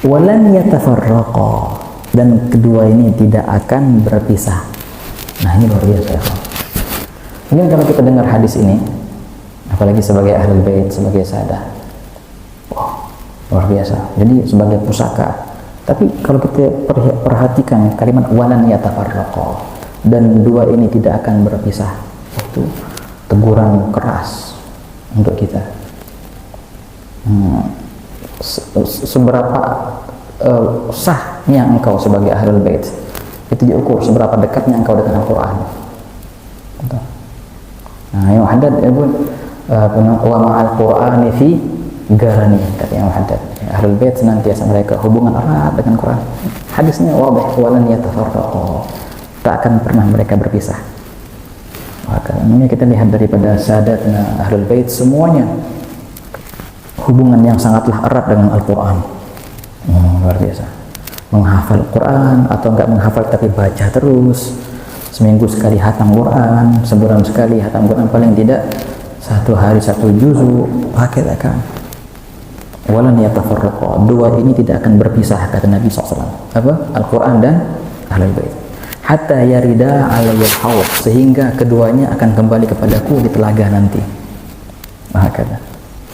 Walan yatafarraqa, dan kedua ini tidak akan berpisah. Nah, ini luar biasa ya. Mungkin kalau kita dengar hadis ini, apalagi sebagai ahlul bait, sebagai sahadah, wow, luar biasa. Jadi sebagai pusaka. Tapi kalau kita perhatikan kalimat walan yatafarraqa, dan dua ini tidak akan berpisah, itu teguran keras untuk kita. Seberapa sahnya engkau sebagai ahlul bait itu diukur seberapa dekatnya engkau dengan Al-Quran. Nah, yang Haddad wa ma'al Qur'ani fi garani, kata yang Haddad, ahlul bait senantiasa mereka hubungan erat dengan Quran. Hadisnya wadih, walan yatafarraqu, tak akan pernah mereka berpisah. Maka ini kita lihat daripada sadatna ahlul bait semuanya hubungan yang sangatlah erat dengan Al-Quran. Luar biasa. Menghafal Quran atau enggak menghafal tapi baca terus. Seminggu sekali hatam Quran, sebulan sekali hatam Quran, paling tidak satu hari satu juzu, pakai akan. Walan yatafarraqu, dua ini tidak akan berpisah, kata Nabi SAW. Apa? Al-Quran dan ahlul bait. Hatta yarida alayyal hawd, sehingga keduanya akan kembali kepadaku di telaga nanti. Kata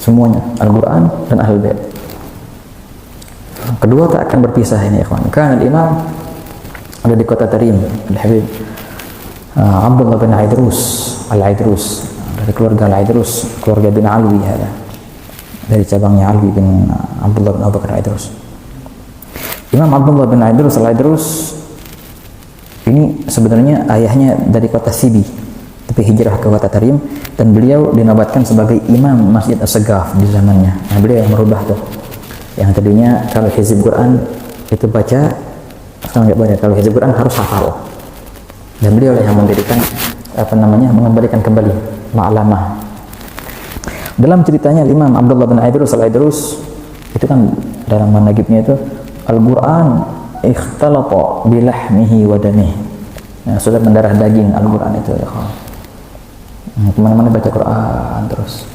semuanya, Al-Quran dan Ahlul Bait. Kedua tak akan berpisah ini, ikhwan. Kan al-Imam ada di kota Tarim, Al-Habib Abdullah bin Al-Aidrus, dari keluarga Al-Aidrus, keluarga bin Alwi ada. Dari cabangnya Alwi bin Abdullah bin Abu Bakar Al-Aidrus. Imam Abdullah bin Al-Aidrus ini sebenarnya ayahnya dari kota Sibi, tapi hijrah ke kota Tarim, dan beliau dinobatkan sebagai imam Masjid As-Sagaf di zamannya. Nah, beliau yang merubah tuh. Yang tadinya kalau hizib Quran itu baca, sekarang nggak baca. Kalau hizib Quran harus hafal. Dan beliau yang mendirikan mengembalikan kembali ma'lamah. Dalam ceritanya Imam Abdullah bin Al-Aidrus itu kan dalam manaqibnya itu Al-Quran ikhtalata bilahmihi wa damihi. Nah, sudah mendarah daging Al-Quran itu ya. Kemana-mana baca Quran terus.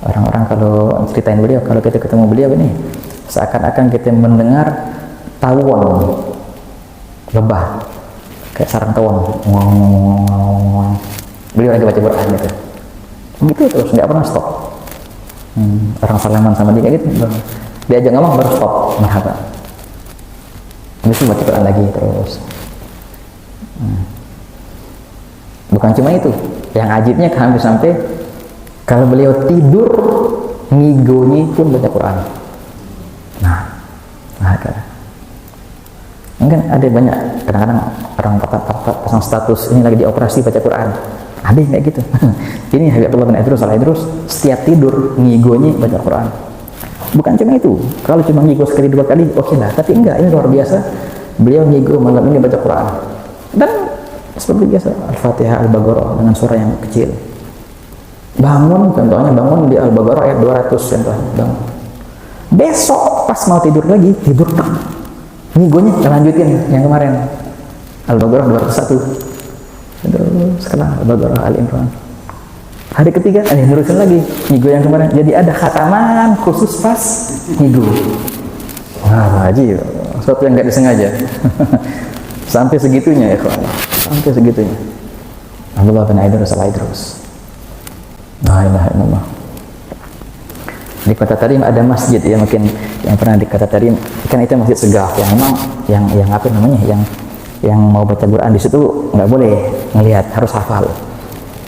Orang-orang kalau ceritain beliau, kalau kita ketemu beliau ini seakan-akan kita mendengar tawon lebah kayak sarang tawon, ngomong. Beliau lagi baca Quran gitu. Gitu terus nggak pernah stop. Orang salaman sama dia gitu, diajak ngomong baru stop, marhaba. Habis itu baca Quran lagi terus. Bukan cuma itu, yang ajibnya hampir sampai kalau beliau tidur ngigonya pun baca Quran. Nah mungkin ada banyak kadang-kadang orang pasang status ini lagi dioperasi baca Quran, ada yang kayak gitu. Ini Habib Abdullah bin Idrus setiap tidur ngigonya baca Quran. Bukan cuma itu, kalau cuma ngigo sekali 2 kali oke lah, tapi enggak, ini luar biasa. Beliau ngigo malam ini baca Quran dan seperti biasa Al-Fatihah, Al-Baqarah dengan suara yang kecil. Bangun di Al-Baqarah ayat 200 contohnya, bangun. Besok pas mau tidur lagi, tidur ngigonya lanjutin yang kemarin Al-Baqarah 201 terus sekarang Al-Baqarah Al-Imran. Hari ketiga nerusin lagi ngigo yang kemarin, jadi ada khataman khusus pas ngigo. Wah haji, sesuatu yang nggak disengaja. Sampai segitunya ya kawan, sampai segitunya. Abdullah bin Idrus. La ilaha illallah. Di Kota Tarim ada masjid ya, mungkin yang pernah di Kota Tarim kan itu masjid Segaf yang memang yang apa namanya, yang mau baca Quran di situ nggak boleh ngelihat, harus hafal.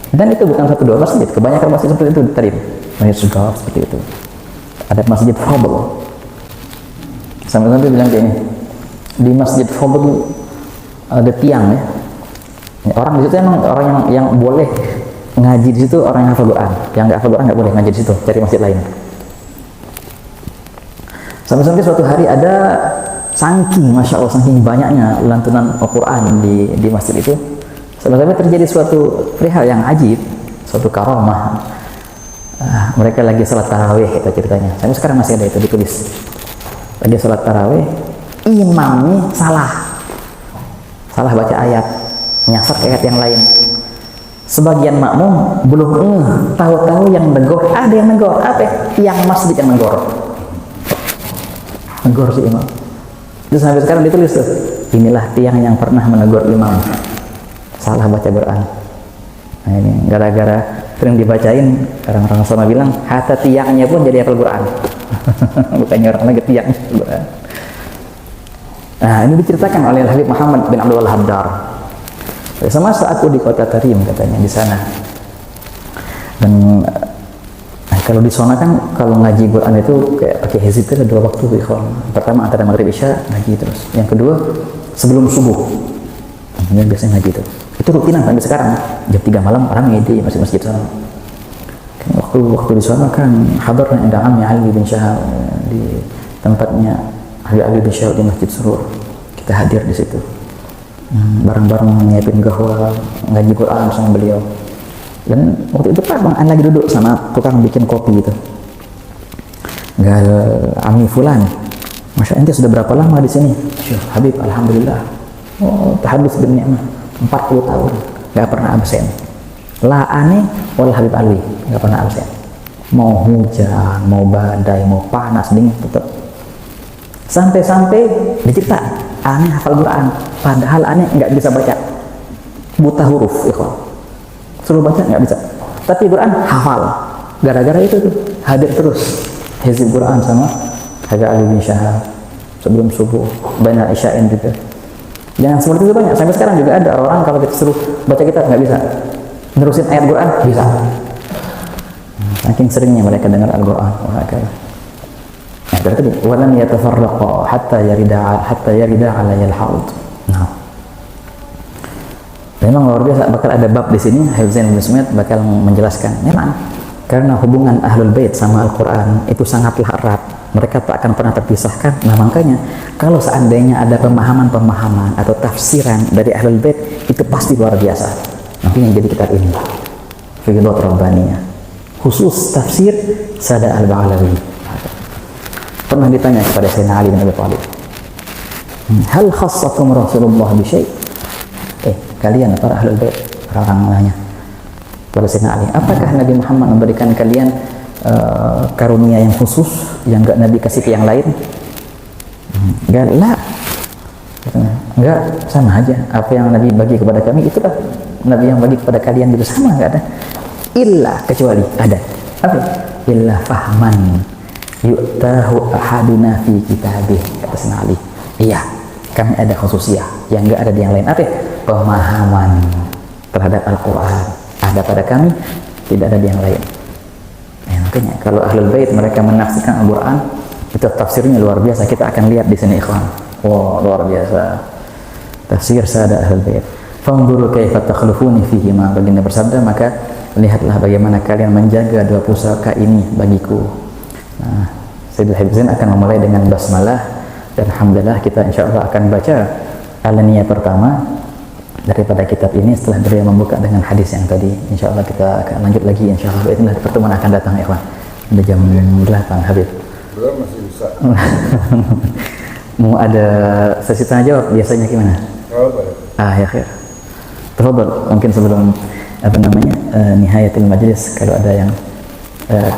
Dan itu bukan 1-2 masjid, kebanyakan masjid seperti itu di Tarim, masjid Segaf seperti itu. Ada masjid Fadl, sampai bilang kayak ini, di masjid Fadl ada tiang ya. Orang di situ emang orang yang boleh ngaji di situ orang yang hafal Quran, yang nggak hafal Quran nggak boleh ngaji di situ, cari masjid lain. Sampai suatu hari ada masya Allah, saking banyaknya lantunan Al-Quran di masjid itu, sampai terjadi suatu perihal yang ajib, suatu karamah. Mereka lagi salat tarawih, itu ceritanya. Sampai sekarang masih ada itu ditulis. Lagi salat tarawih, imamnya salah baca ayat, nyasar ayat yang lain. Sebagian makmum belum tahu-tahu yang negor, ada yang negor, apa? Yang masjid yang negor si imam. Itu sampai sekarang ditulis tuh, inilah tiang yang pernah menegur imam salah baca Quran. Nah ini gara-gara sering dibacain, orang-orang sama bilang hatta tiangnya pun jadi hafal Quran. Bukannya orang lagi tiang Quran. Nah ini diceritakan oleh Habib Muhammad bin Abdul Haddar. Semasa aku di Kota Tarim katanya di sana. Dan kalau di sana kan kalau ngaji Quran itu kayak pakai hizib itu ada 2 waktu ikhwan. Pertama antara maghrib isya ngaji terus. Yang kedua sebelum subuh. Ini biasanya ngaji itu. Itu rutinan sampai sekarang. Jam 3 malam orang ngaji di masjid-masjid sana. Kan waktu di sana kan hadarnya ada Ammi Ali bin Syahab di tempatnya Ali bin Syahab di Masjid Surur. Kita hadir di situ. Bareng-bareng nyiapin gahwa ngaji Quran sama beliau. Dan waktu itu Pak Bang An lagi duduk sama tukang bikin kopi gitu. Gal Ami Fulan, Masya ente sudah berapa lama di sini? Syekh Habib, alhamdulillah. Oh, tahadus bin ni'mah 40 tahun, nggak pernah absen. La aneh wal Habib Ali, nggak pernah absen. Mau hujan, mau badai, mau panas, dingin tetap. Sampai-sampai dicerita, aneh hafal Quran, padahal aneh nggak bisa baca, buta huruf, ikhwan. Suruh baca nggak bisa, tapi Quran hafal. Gara-gara itu tuh hadir terus hizib Quran sama Habib Ali bin Syahab sebelum subuh, baina isya'in juga. Jangan seperti itu banyak. Sampai sekarang juga ada orang kalau kita suruh baca kitab nggak bisa, nerusin ayat Quran bisa. Saking seringnya mereka dengar Al-Quran. Nah, berarti walan yatafarraqa hatta yarida alayal haud. Nah, memang luar biasa. Bakal ada bab di sini, Habib Zain bin Sumit bakal menjelaskan. Memang karena hubungan Ahlul Bait sama Al-Quran itu sangatlah erat. Mereka tak akan pernah terpisahkan. Nah, makanya kalau seandainya ada pemahaman-pemahaman atau tafsiran dari Ahlul Bait itu pasti luar biasa. Nanti yang jadi kitab ini Fiqhat Rabbaniyah, khusus tafsir Sada Al-Ba'alawi. Pernah ditanya kepada Sayyidina Ali bin Abi Thalib, hal khassakum Rasulullah bi syai'? Kalian para Ahlul Bait, orang nanya kepada Sayyidina Ali, apakah Nabi Muhammad memberikan kalian karunia yang khusus yang enggak Nabi kasih ke yang lain? Enggak lah. Enggak, sama aja. Apa yang Nabi bagi kepada kami itulah Nabi yang bagi kepada kalian juga, sama, enggak ada. Illa, kecuali ada. Apa? Illa fahman yu'tahu ahaduna fi kitabih, kata Sayyidina Ali. Iya, kami ada khususiyah yang enggak ada di yang lain. Apa? Pemahaman terhadap Al-Quran ada pada kami, tidak ada di yang lain. Makanya kalau Ahlul Bait mereka menafsirkan Al-Quran itu tafsirnya luar biasa. Kita akan lihat di sini, ikhwan. Wow, luar biasa tafsir sada Ahlul Bait. Fanzuru kaifa takhlufuni fihi ma, baginda bersabda, maka lihatlah bagaimana kalian menjaga dua pusaka ini bagiku. Nah, Sayyidul Hifzin akan memulai dengan basmalah, dan alhamdulillah kita insyaallah akan baca alaniyah pertama daripada kitab ini setelah beliau membuka dengan hadis yang tadi. Insyaallah kita akan lanjut lagi insyaallah itulah pertemuan akan datang, ikhwan. Udah jam 8, Habib. Belum, masih bisa. Mau ada sesi tanya jawab biasanya gimana? Ya. Ya khair. Tafadhal, mungkin sebelum nihayatul majlis kalau ada yang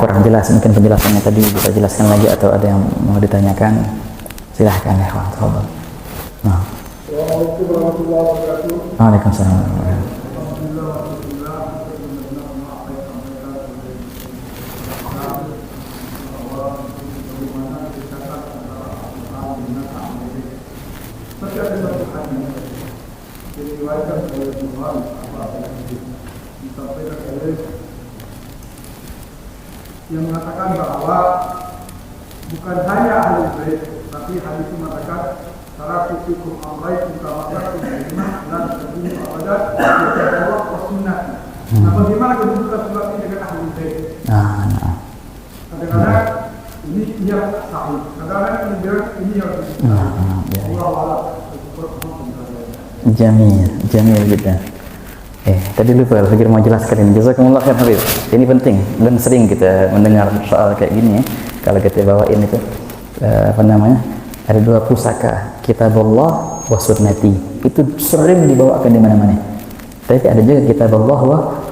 kurang jelas mungkin penjelasannya tadi bisa jelaskan lagi, atau ada yang mau ditanyakan silahkan ya kawan. Tafadhal. Nah. Assalamualaikum warahmatullahi wabarakatuh. Waalaikumsalam. Yang mengatakan bahwa bukan hanya ahli bait, tapi hadis itu mengatakan taraku fikum amrayn mutawaffakum bima dan tadinu abadat Allah wa sunnah. Nah, bagaimana kedudukan surat ini dengan ahli bait? Kadang-kadang ini yang sahih, kadang-kadang ini bilang ini yang Allah. Jamil gitu. Tadi lupa, saya mau jelaskan ini. Jazakumullah khair Habib. Ini penting dan sering kita mendengar soal kayak gini ya. Kalau kita bawain itu ada dua pusaka, Kitabullah wa Sunnati. Itu sering dibawakan di mana-mana. Tapi ada juga Kitabullah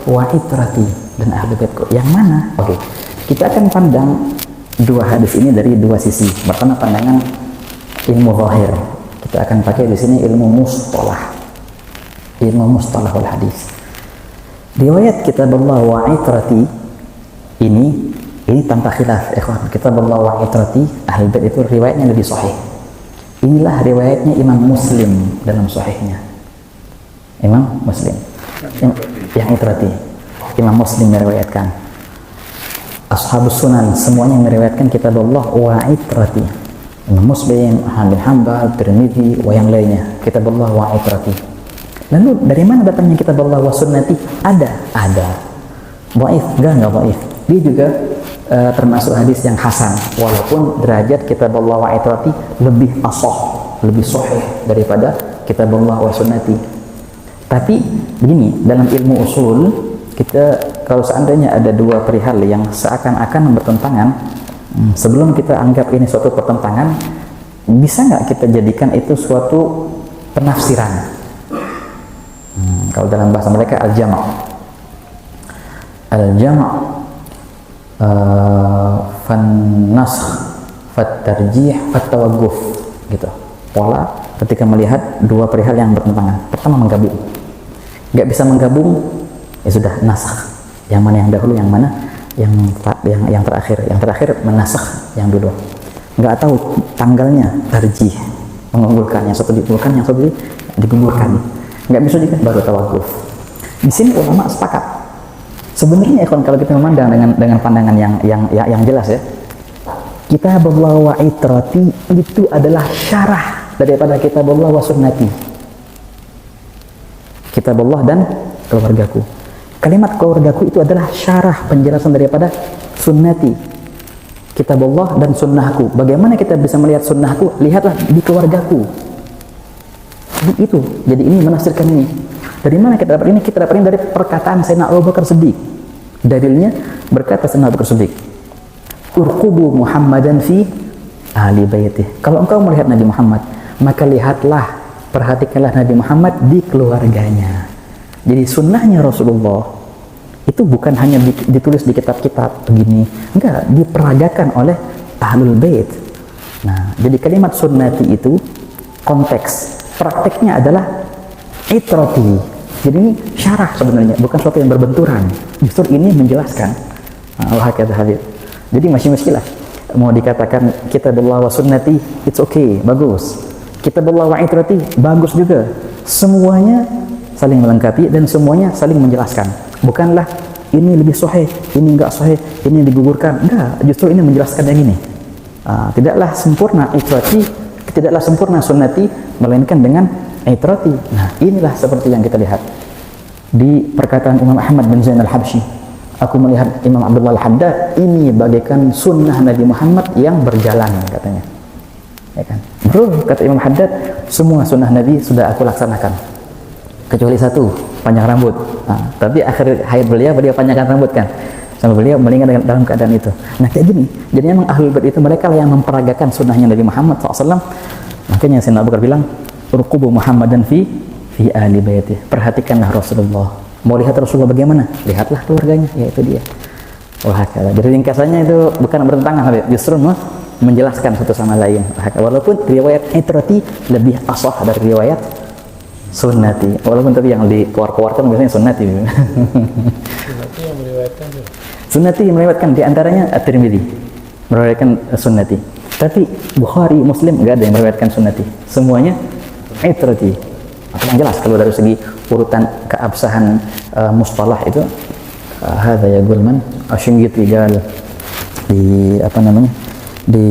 wa Itrati dan Ahli Baitku. Yang mana? Oke. Kita akan pandang dua hadis ini dari dua sisi. Pertama pandangan ilmu zahir. Kita akan pakai di sini ilmu mustalahul hadis. Riwayat Kitabullah wa Itrati ini tanpa khilaf, ikhwan. Kitabullah wa Itrati Ahli Bait itu riwayatnya lebih sahih. Inilah riwayatnya Imam Muslim dalam sahihnya. Imam Muslim yang Itrati, Imam Muslim meriwayatkan. Ashabus Sunan semuanya meriwayatkan Kitabullah wa Itrati. Imam Muslim, Ahmad bin Hanbal, Tirmidzi, wa yang lainnya. Kitabullah wa Itrati. Lalu dari mana datangnya Kitabullah wa Sunnati? Ada. Dhaif, enggak dhaif. Dia juga termasuk hadis yang hasan, walaupun derajat Kitabullah wa Itrati lebih lebih sahih daripada Kitabullah wa Sunnati. Tapi begini, dalam ilmu usul kita kalau seandainya ada dua perihal yang seakan-akan bertentangan, sebelum kita anggap ini suatu pertentangan, bisa nggak kita jadikan itu suatu penafsiran? Kalau dalam bahasa mereka al-jama' fan-nasakh fat-tarjih fat-tawagguf gitu. Pola ketika melihat dua perihal yang bertentangan. Pertama menggabung. Nggak bisa menggabung, ya sudah nasakh. Yang mana yang dahulu, yang mana yang terakhir. Yang terakhir menasakh yang dulu. Nggak tahu tanggalnya, tarjih, mengunggulkan, yang satu diunggulkan, yang satu digugurkan. Nggak bisa juga, baru tawakuf. Di sini ulama sepakat. Sebenarnya kalau kita memandang dengan pandangan yang jelas ya, Kitabullah wa Itrati itu adalah syarah daripada Kitabullah wa Sunnati. Kitabullah dan keluargaku. Kalimat keluargaku itu adalah syarah penjelasan daripada Sunnati. Kitabullah dan sunnahku. Bagaimana kita bisa melihat sunnahku? Lihatlah di keluargaku. Itu. Jadi ini menafsirkan ini. Dari mana kita dapat ini? Kita dapat ini dari perkataan Sayyidina Abu Bakar Siddiq. Dalilnya berkata Sayyidina Abu Bakar Siddiq, "Urqubu Muhammadan fi ahli baitih." Kalau engkau melihat Nabi Muhammad, maka lihatlah, perhatikanlah Nabi Muhammad di keluarganya. Jadi sunnahnya Rasulullah itu bukan hanya ditulis di kitab-kitab begini, enggak, diperagakan oleh Ahlul Bait. Nah, jadi kalimat sunnati itu konteks prakteknya adalah itrati. Jadi ini syarah sebenarnya, bukan sesuatu yang berbenturan. Justru ini menjelaskan. Allah kata Habib. Jadi masih muskilah. Mau dikatakan kitabullah wa sunnati, it's okay, bagus. Kitabullah wa itrati, bagus juga. Semuanya saling melengkapi dan semuanya saling menjelaskan. Bukanlah ini lebih sahih, ini enggak sahih, ini digugurkan. Enggak, justru ini menjelaskan yang ini. Tidaklah sempurna itrati, tidaklah sempurna sunnati, melainkan dengan itrati. Nah, inilah seperti yang kita lihat di perkataan Imam Ahmad bin Zain al-Habsyi. Aku melihat Imam Abdullah al-Haddad ini bagaikan sunnah Nabi Muhammad yang berjalan, katanya. Ya kan? Bro, kata Imam Haddad, semua sunnah Nabi sudah aku laksanakan. Kecuali satu, panjang rambut. Tapi akhir hayat beliau panjangkan rambut kan. Sama beliau meninggal dalam keadaan itu. Nah, kayak gini. Jadi memang Ahlul Bait itu mereka yang memperagakan sunnahnya Nabi Muhammad SAW. Makanya Sayyidina Abu Bakar bilang, urqubu Muhammadan fi ahli baiti. Perhatikanlah Rasulullah. Mau lihat Rasulullah bagaimana? Lihatlah keluarganya, yaitu dia. Jadi ringkasannya itu bukan bertentangan, justru menjelaskan satu sama lain. Walaupun riwayat itrati lebih asah dari riwayat sunnati. Walaupun tapi yang dikeluarkan biasanya sunnati. Sunnati yang meriwayatkan juga. Sunnati meriwayatkan di antaranya At-Tirmidzi meriwayatkan sunnati. Tapi Bukhari, Muslim enggak ada yang meriwayatkan sunnati. Semuanya itrati. Yang jelas kalau dari segi urutan keabsahan mustalah itu hadza yaqul man Asy-Shinqiti gal di apa namanya di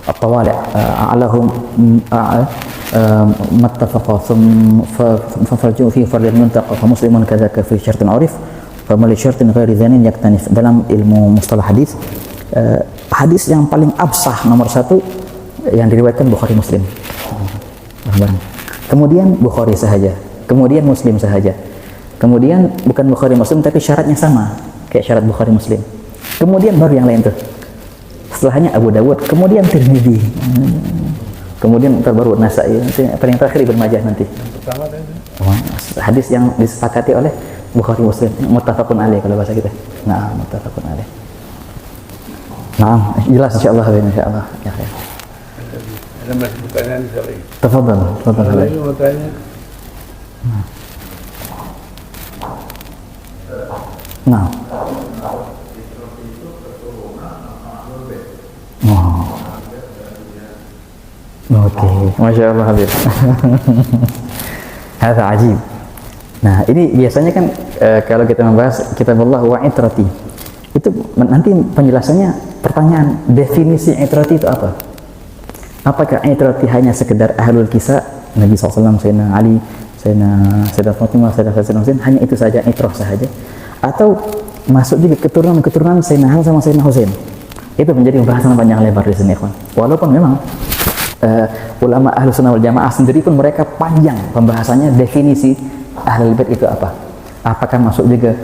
at-tawali a'lahum mattafaqa fa farju fi fardil muntaqa fa muslimun kadzaka fi syartin urif fa mal syartin ghairi dzanin yaktanif. Dalam ilmu mustalah hadis, hadis yang paling absah nomor satu yang diriwayatkan Bukhari Muslim. Kemudian Bukhari sahaja, kemudian Muslim sahaja, kemudian bukan Bukhari Muslim tapi syaratnya sama kayak syarat Bukhari Muslim, kemudian baru yang lain tuh, setelahnya Abu Dawud, kemudian Tirmidzi, kemudian terbaru Nasai, paling terakhir Ibnu Majah nanti. Pertama tadi Hadis yang disepakati oleh Bukhari Muslim, muttafaqun alaih kalau bahasa kita. Nah, muttafaqun alaih. Nah, jelas insyaallah ya khair. ada masih pertanyaan di sana. Tafadhal, tafadhal. Ada lagi mau tanya? Nah. Oke, Masya Allah Habib. Hadza ajib. Nah, ini biasanya kan kalau kita membahas kitabullah wa itrati, itu nanti penjelasannya pertanyaan definisi itrati itu apa? Apakah itrati hanya sekedar ahlul kisah Nabi SAW, Sayyidina Ali, Sayyidina Fatimah, Sayyidina Husain, hanya itu saja, itrah saja? Atau masuk juga keturunan Sayyidina Hasan sama Sayyidina Husain? Itu menjadi pembahasan panjang lebar di sini, ikhwan. Walaupun memang ulama Ahlus Sunnah wal Jamaah sendiri pun mereka panjang pembahasannya definisi Ahlul Bait itu apa? Apakah masuk juga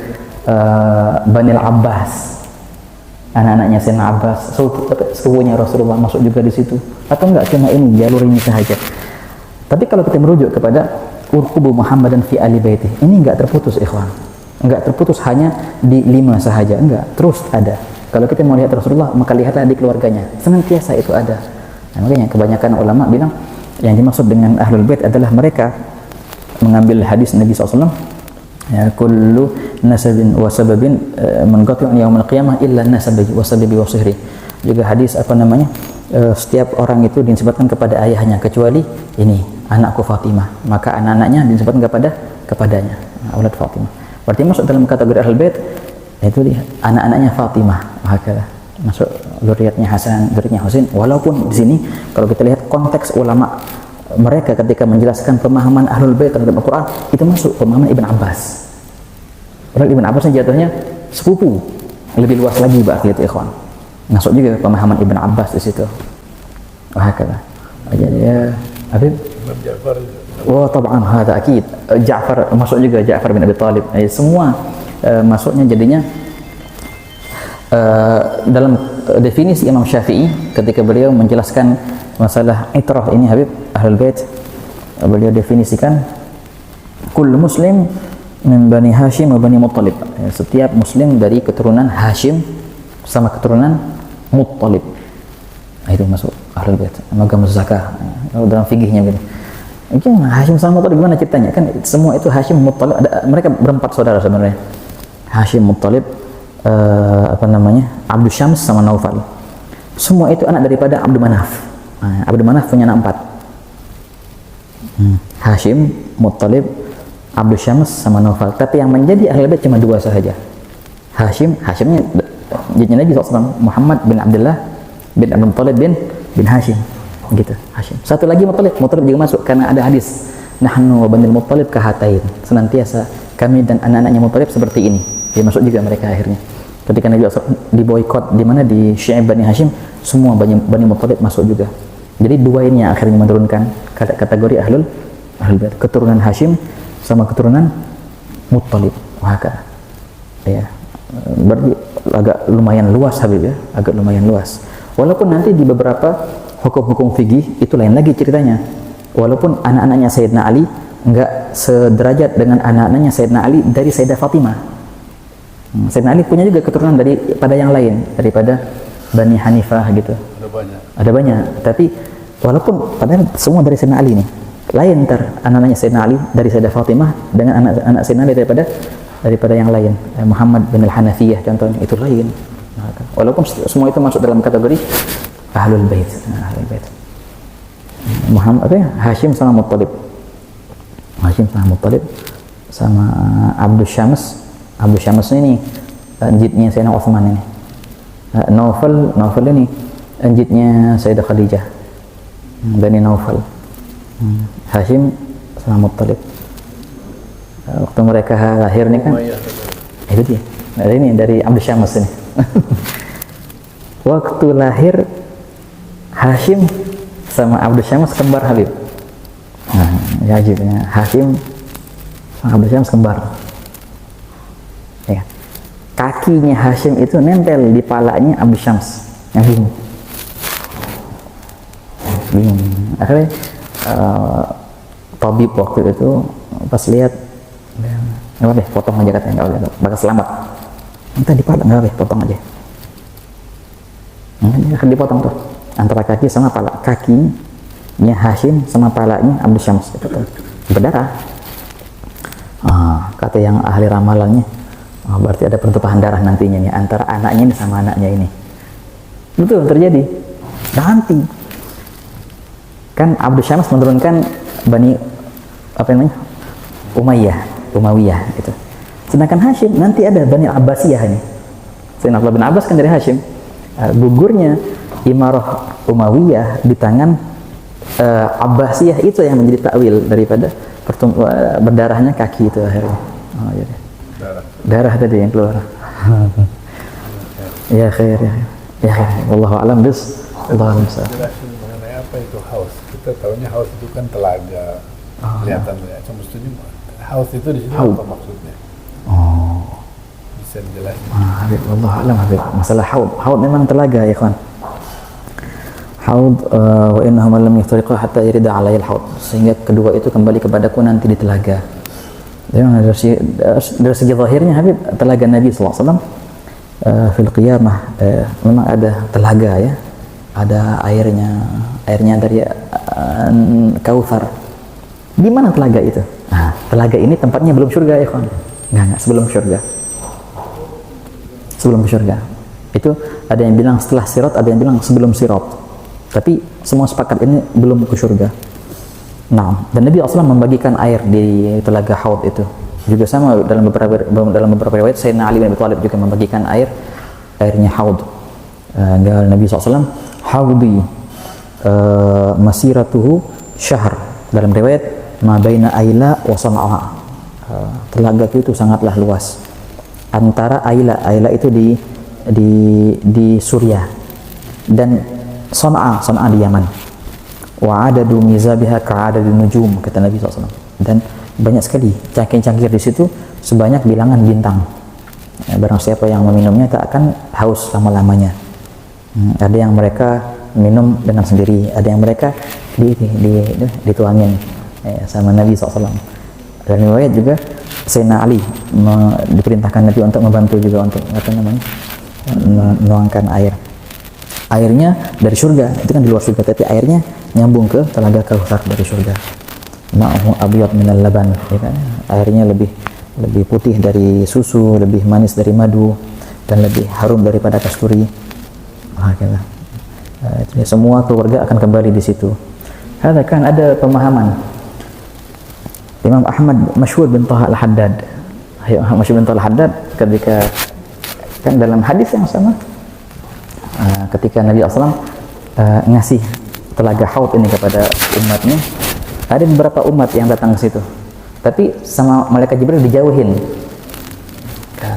Bani Abbas, anak-anaknya Sayyidina Abbas, sepupunya Rasulullah masuk juga di situ, atau enggak cuma ini jalur ini saja? Tapi kalau kita merujuk kepada urqubu Muhammadan fi ahli baiti, ini enggak terputus, ikhwan. Enggak terputus hanya di 5 sahaja, enggak, terus ada. Kalau kita mau lihat Rasulullah, maka lihatlah di keluarganya, senantiasa itu ada. Nah, makanya kebanyakan ulama bilang yang dimaksud dengan Ahlul Bait adalah mereka mengambil hadis Nabi SAW, ya, kullu nasabin wa sababin munqati'un yaumil qiyamah illa nasabi wa sababi wa sihri. Juga hadis apa namanya, setiap orang itu dinisbatkan kepada ayahnya kecuali ini anakku Fatimah, maka anak-anaknya dinisbatkan kepadanya, aulad Fatimah. Berarti masuk dalam kategori Ahlul Bait itu dia anak-anaknya Fatimah, maka masuk zuriatnya Hasan, zuriatnya Husain. Walaupun di sini kalau kita lihat konteks ulama mereka ketika menjelaskan pemahaman Ahlul Bait terhadap Al-Quran, itu masuk pemahaman Ibn Abbas. Padahal Ibn Abbas jatuhnya sepupu, lebih luas lagi berarti itu, ikhwan. Masuk juga pemahaman Ibn Abbas di situ. Wah, kata. Jadi ya, Habib. Imam Ja'far. Oh, tab'an hada akid. Ja'far masuk juga, Ja'far bin Abi Thalib. Semua masuknya jadinya dalam definisi Imam Syafi'i ketika beliau menjelaskan masalah itrah ini, Habib, Ahlul Bait, beliau definisikan kullu muslim min Bani Hashim wa Bani Muttalib, setiap muslim dari keturunan Hashim sama keturunan Muttalib. Itu masuk Ahlul Bait. Agama zakah dalam fikihnya gitu. Mungkin Hashim sama Muttalib gimana ceritanya? Kan semua itu Hashim, Muttalib, mereka berempat saudara sebenarnya. Hashim, Muttalib, Abdul Syams sama Naufal. Semua itu anak daripada Abdul Manaf. Abdul Manaf punya anak 4. Hashim, Muttalib, Abdul Syams sama Naufal. Tapi yang menjadi ahli bait cuma 2 saja. Hashimnya jadinya Nabi SAW, Muhammad bin Abdullah bin Abdul Muttalib bin Hashim. Gitu, Hashim. Satu lagi Muttalib juga masuk karena ada hadis, nahnu wa banil Muttalib kahatain. Senantiasa kami dan anak-anaknya Muttalib seperti ini. Dia masuk juga mereka akhirnya. Ketika Nabi SAW diboikot di mana di Syi'ab Bani Hashim, semua Bani Muttalib masuk juga. Jadi 2 ini yang akhirnya menurunkan kategori ahlul bait, keturunan Hashim sama keturunan Muttalib. Maka ya, berarti agak lumayan luas Habib ya, agak lumayan luas. Walaupun nanti di beberapa hukum-hukum fikih itu lain lagi ceritanya. Walaupun anak-anaknya Sayyidina Ali enggak sederajat dengan anak-anaknya Sayyidina Ali dari Sayyidah Fatimah. Sayyidina Ali punya juga keturunan daripada yang lain, daripada Bani Hanifah gitu. Ada banyak. Tapi walaupun padahal semua dari Sayyidina Ali nih. Lain ntar anak-anaknya Sayyidina Ali dari Sayyidah Fatimah dengan anak-anak Sayyidina Ali daripada yang lain. Muhammad bin Al-Hanafiyah contohnya itu lain. Walaupun semua itu masuk dalam kategori ahlul bait. Hashim sama Muttalib. Hashim sama Muttalib sama Abdul Syams. Abdul Syams ini anjitnya Sayyidina Utsman ini. Naufal ini anjitnya Sayyidah Khadijah. Bani Naufal. Hashim sama Muttalib. Waktu mereka lahir nih kan. Itu dia. Nah, ini dari Abdul Syams ini. Waktu lahir Hashim sama Abdul Syams kembar Habib. Nah, ya jadinya Hashim sama Abdul Syams kembar. Ya. Kakinya Hashim itu nempel di palanya Abdul Syams. Yang bingung. Akhirnya tabib waktu itu pas lihat, nggak apa-apa, potong aja katanya, nggak apa-apa, bakal selamat. Entah dipala, nggak apa-apa, potong aja. Akan dipotong tuh antara kaki sama pala, kakinya Hashim sama palanya Abdul Syams itu tuh berdarah. Kata yang ahli ramalannya, berarti ada pertumpahan darah nantinya nih antara anaknya ini sama anaknya ini. Betul terjadi nanti. Kan Abdul Syams menurunkan Bani Umayyah itu. Sedangkan Hashim nanti ada Bani Abbasiyah ini. Sayyidina Abdullah bin Abbas kan dari Hashim. Gugurnya Imarah Umayyah di tangan Abbasiyah itu yang menjadi takwil daripada berdarahnya kaki itu akhirnya. Jadi. Darah tadi yang keluar. Ya khair ya. Ya wallahu a'lam bis. Allahu a'lam. Jelasin mengenai apa itu haus. Kita tahunya haus itu kan telaga. Kelihatan ya. Cuma setuju haus itu di sini apa maksudnya? Bisa dijelasin. Habib, wallahu a'lam Habib. Masalah haud memang telaga ya kawan. Haud wa innahum lam yaftariqu hatta yarida 'alayil haud. Sehingga kedua itu kembali kepadaku nanti di telaga. Memang dari segi zahirnya Habib, telaga Nabi sallallahu alaihi wasallam fil qiyamah memang ada telaga ya. Ada airnya dari Kautsar. Di mana telaga itu? Nah, telaga ini tempatnya belum surga ya kawan. Enggak, sebelum surga. Sebelum surga. Itu ada yang bilang setelah sirat, ada yang bilang sebelum sirat. Tapi semua sepakat ini belum ke surga. Nah, dan Nabi SAW membagikan air di telaga Haud itu. Juga sama dalam beberapa riwayat Sayyidina Ali bin Abi Thalib juga membagikan airnya Haud. Nabi SAW, Haudi masiratuhu syahr. Dalam riwayat ma baina Aila wa Sana'a. Telaga itu sangatlah luas. Antara Aila itu di Suriah dan Sana'a di Yaman. Wa adadu mizabiha ka'adadu nujum, kata Nabi SAW. Dan banyak sekali cangkir-cangkir di situ sebanyak bilangan bintang. Barang siapa yang meminumnya tak akan haus lama-lamanya. Ada yang mereka minum dengan sendiri, ada yang mereka dituangin sama Nabi SAW. Dan riwayat juga Sayyidina Ali diperintahkan Nabi untuk membantu juga untuk menuangkan air. Airnya dari surga, itu kan di luar surga, tapi airnya nyambung ke telaga Kautsar dari surga. ma'ahu abyad minal laban, ya kan? Airnya lebih putih dari susu, lebih manis dari madu, dan lebih harum daripada kasturi. Semua keluarga akan kembali di situ. Ada kan ada pemahaman Imam Ahmad Masyhur bin Taha Al-Haddad. Masyhur bin Taha Al-Haddad ketika kan dalam hadis yang sama, ketika Nabi SAW ngasih telaga Haud ini kepada umatnya, ada beberapa umat yang datang ke situ, tapi sama malaikat Jibril dijauhin.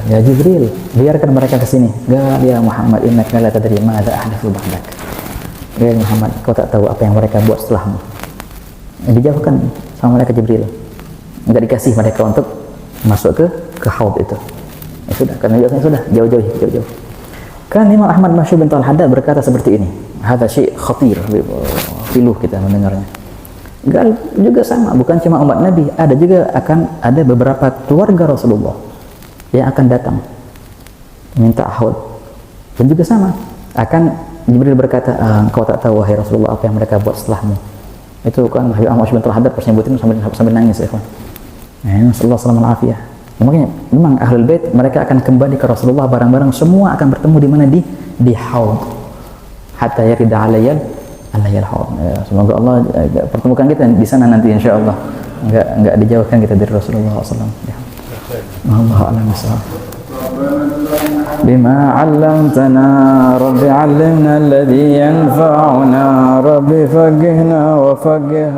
Ya Jibril, biarkan mereka ke sini. Enggak, ya Muhammad, innaka la tadri ma ahdatsu ba'dak. Ya Muhammad, kau tak tahu apa yang mereka buat setelahmu. Dijauhkan sama malaikat Jibril. Enggak dikasih mereka untuk masuk ke haud itu. Ya sudah, karena sudah jauh-jauh. Kan Imam Ahmad Masyhur bin Al-Haddad berkata seperti ini. Hadza syai' khatir, filuh kita mendengarnya. Enggak juga sama, bukan cuma umat Nabi, ada juga akan ada beberapa keluarga Rasulullah yang akan datang minta haud, dan juga sama akan Jibril berkata, engkau tak tahu wahai Rasulullah apa yang mereka buat setelahmu. Itu kan Habib Ahmad bin Haddad pas nyebutin sambil nangis ya kan. Sallallahu alaihi wasallam. Makanya memang ahlul bait mereka akan kembali ke Rasulullah bareng-bareng, semua akan bertemu di mana, di haud, hatta yarida alayal haud. Ya, semoga Allah pertemukan kita di sana nanti insyaallah. Enggak dijauhkan kita dari Rasulullah SAW. Ya. Allah a'lam bissawab. Bima 'allamtana rabbi 'allimna alladhi yanfa'una rabbi faqihna wa faqih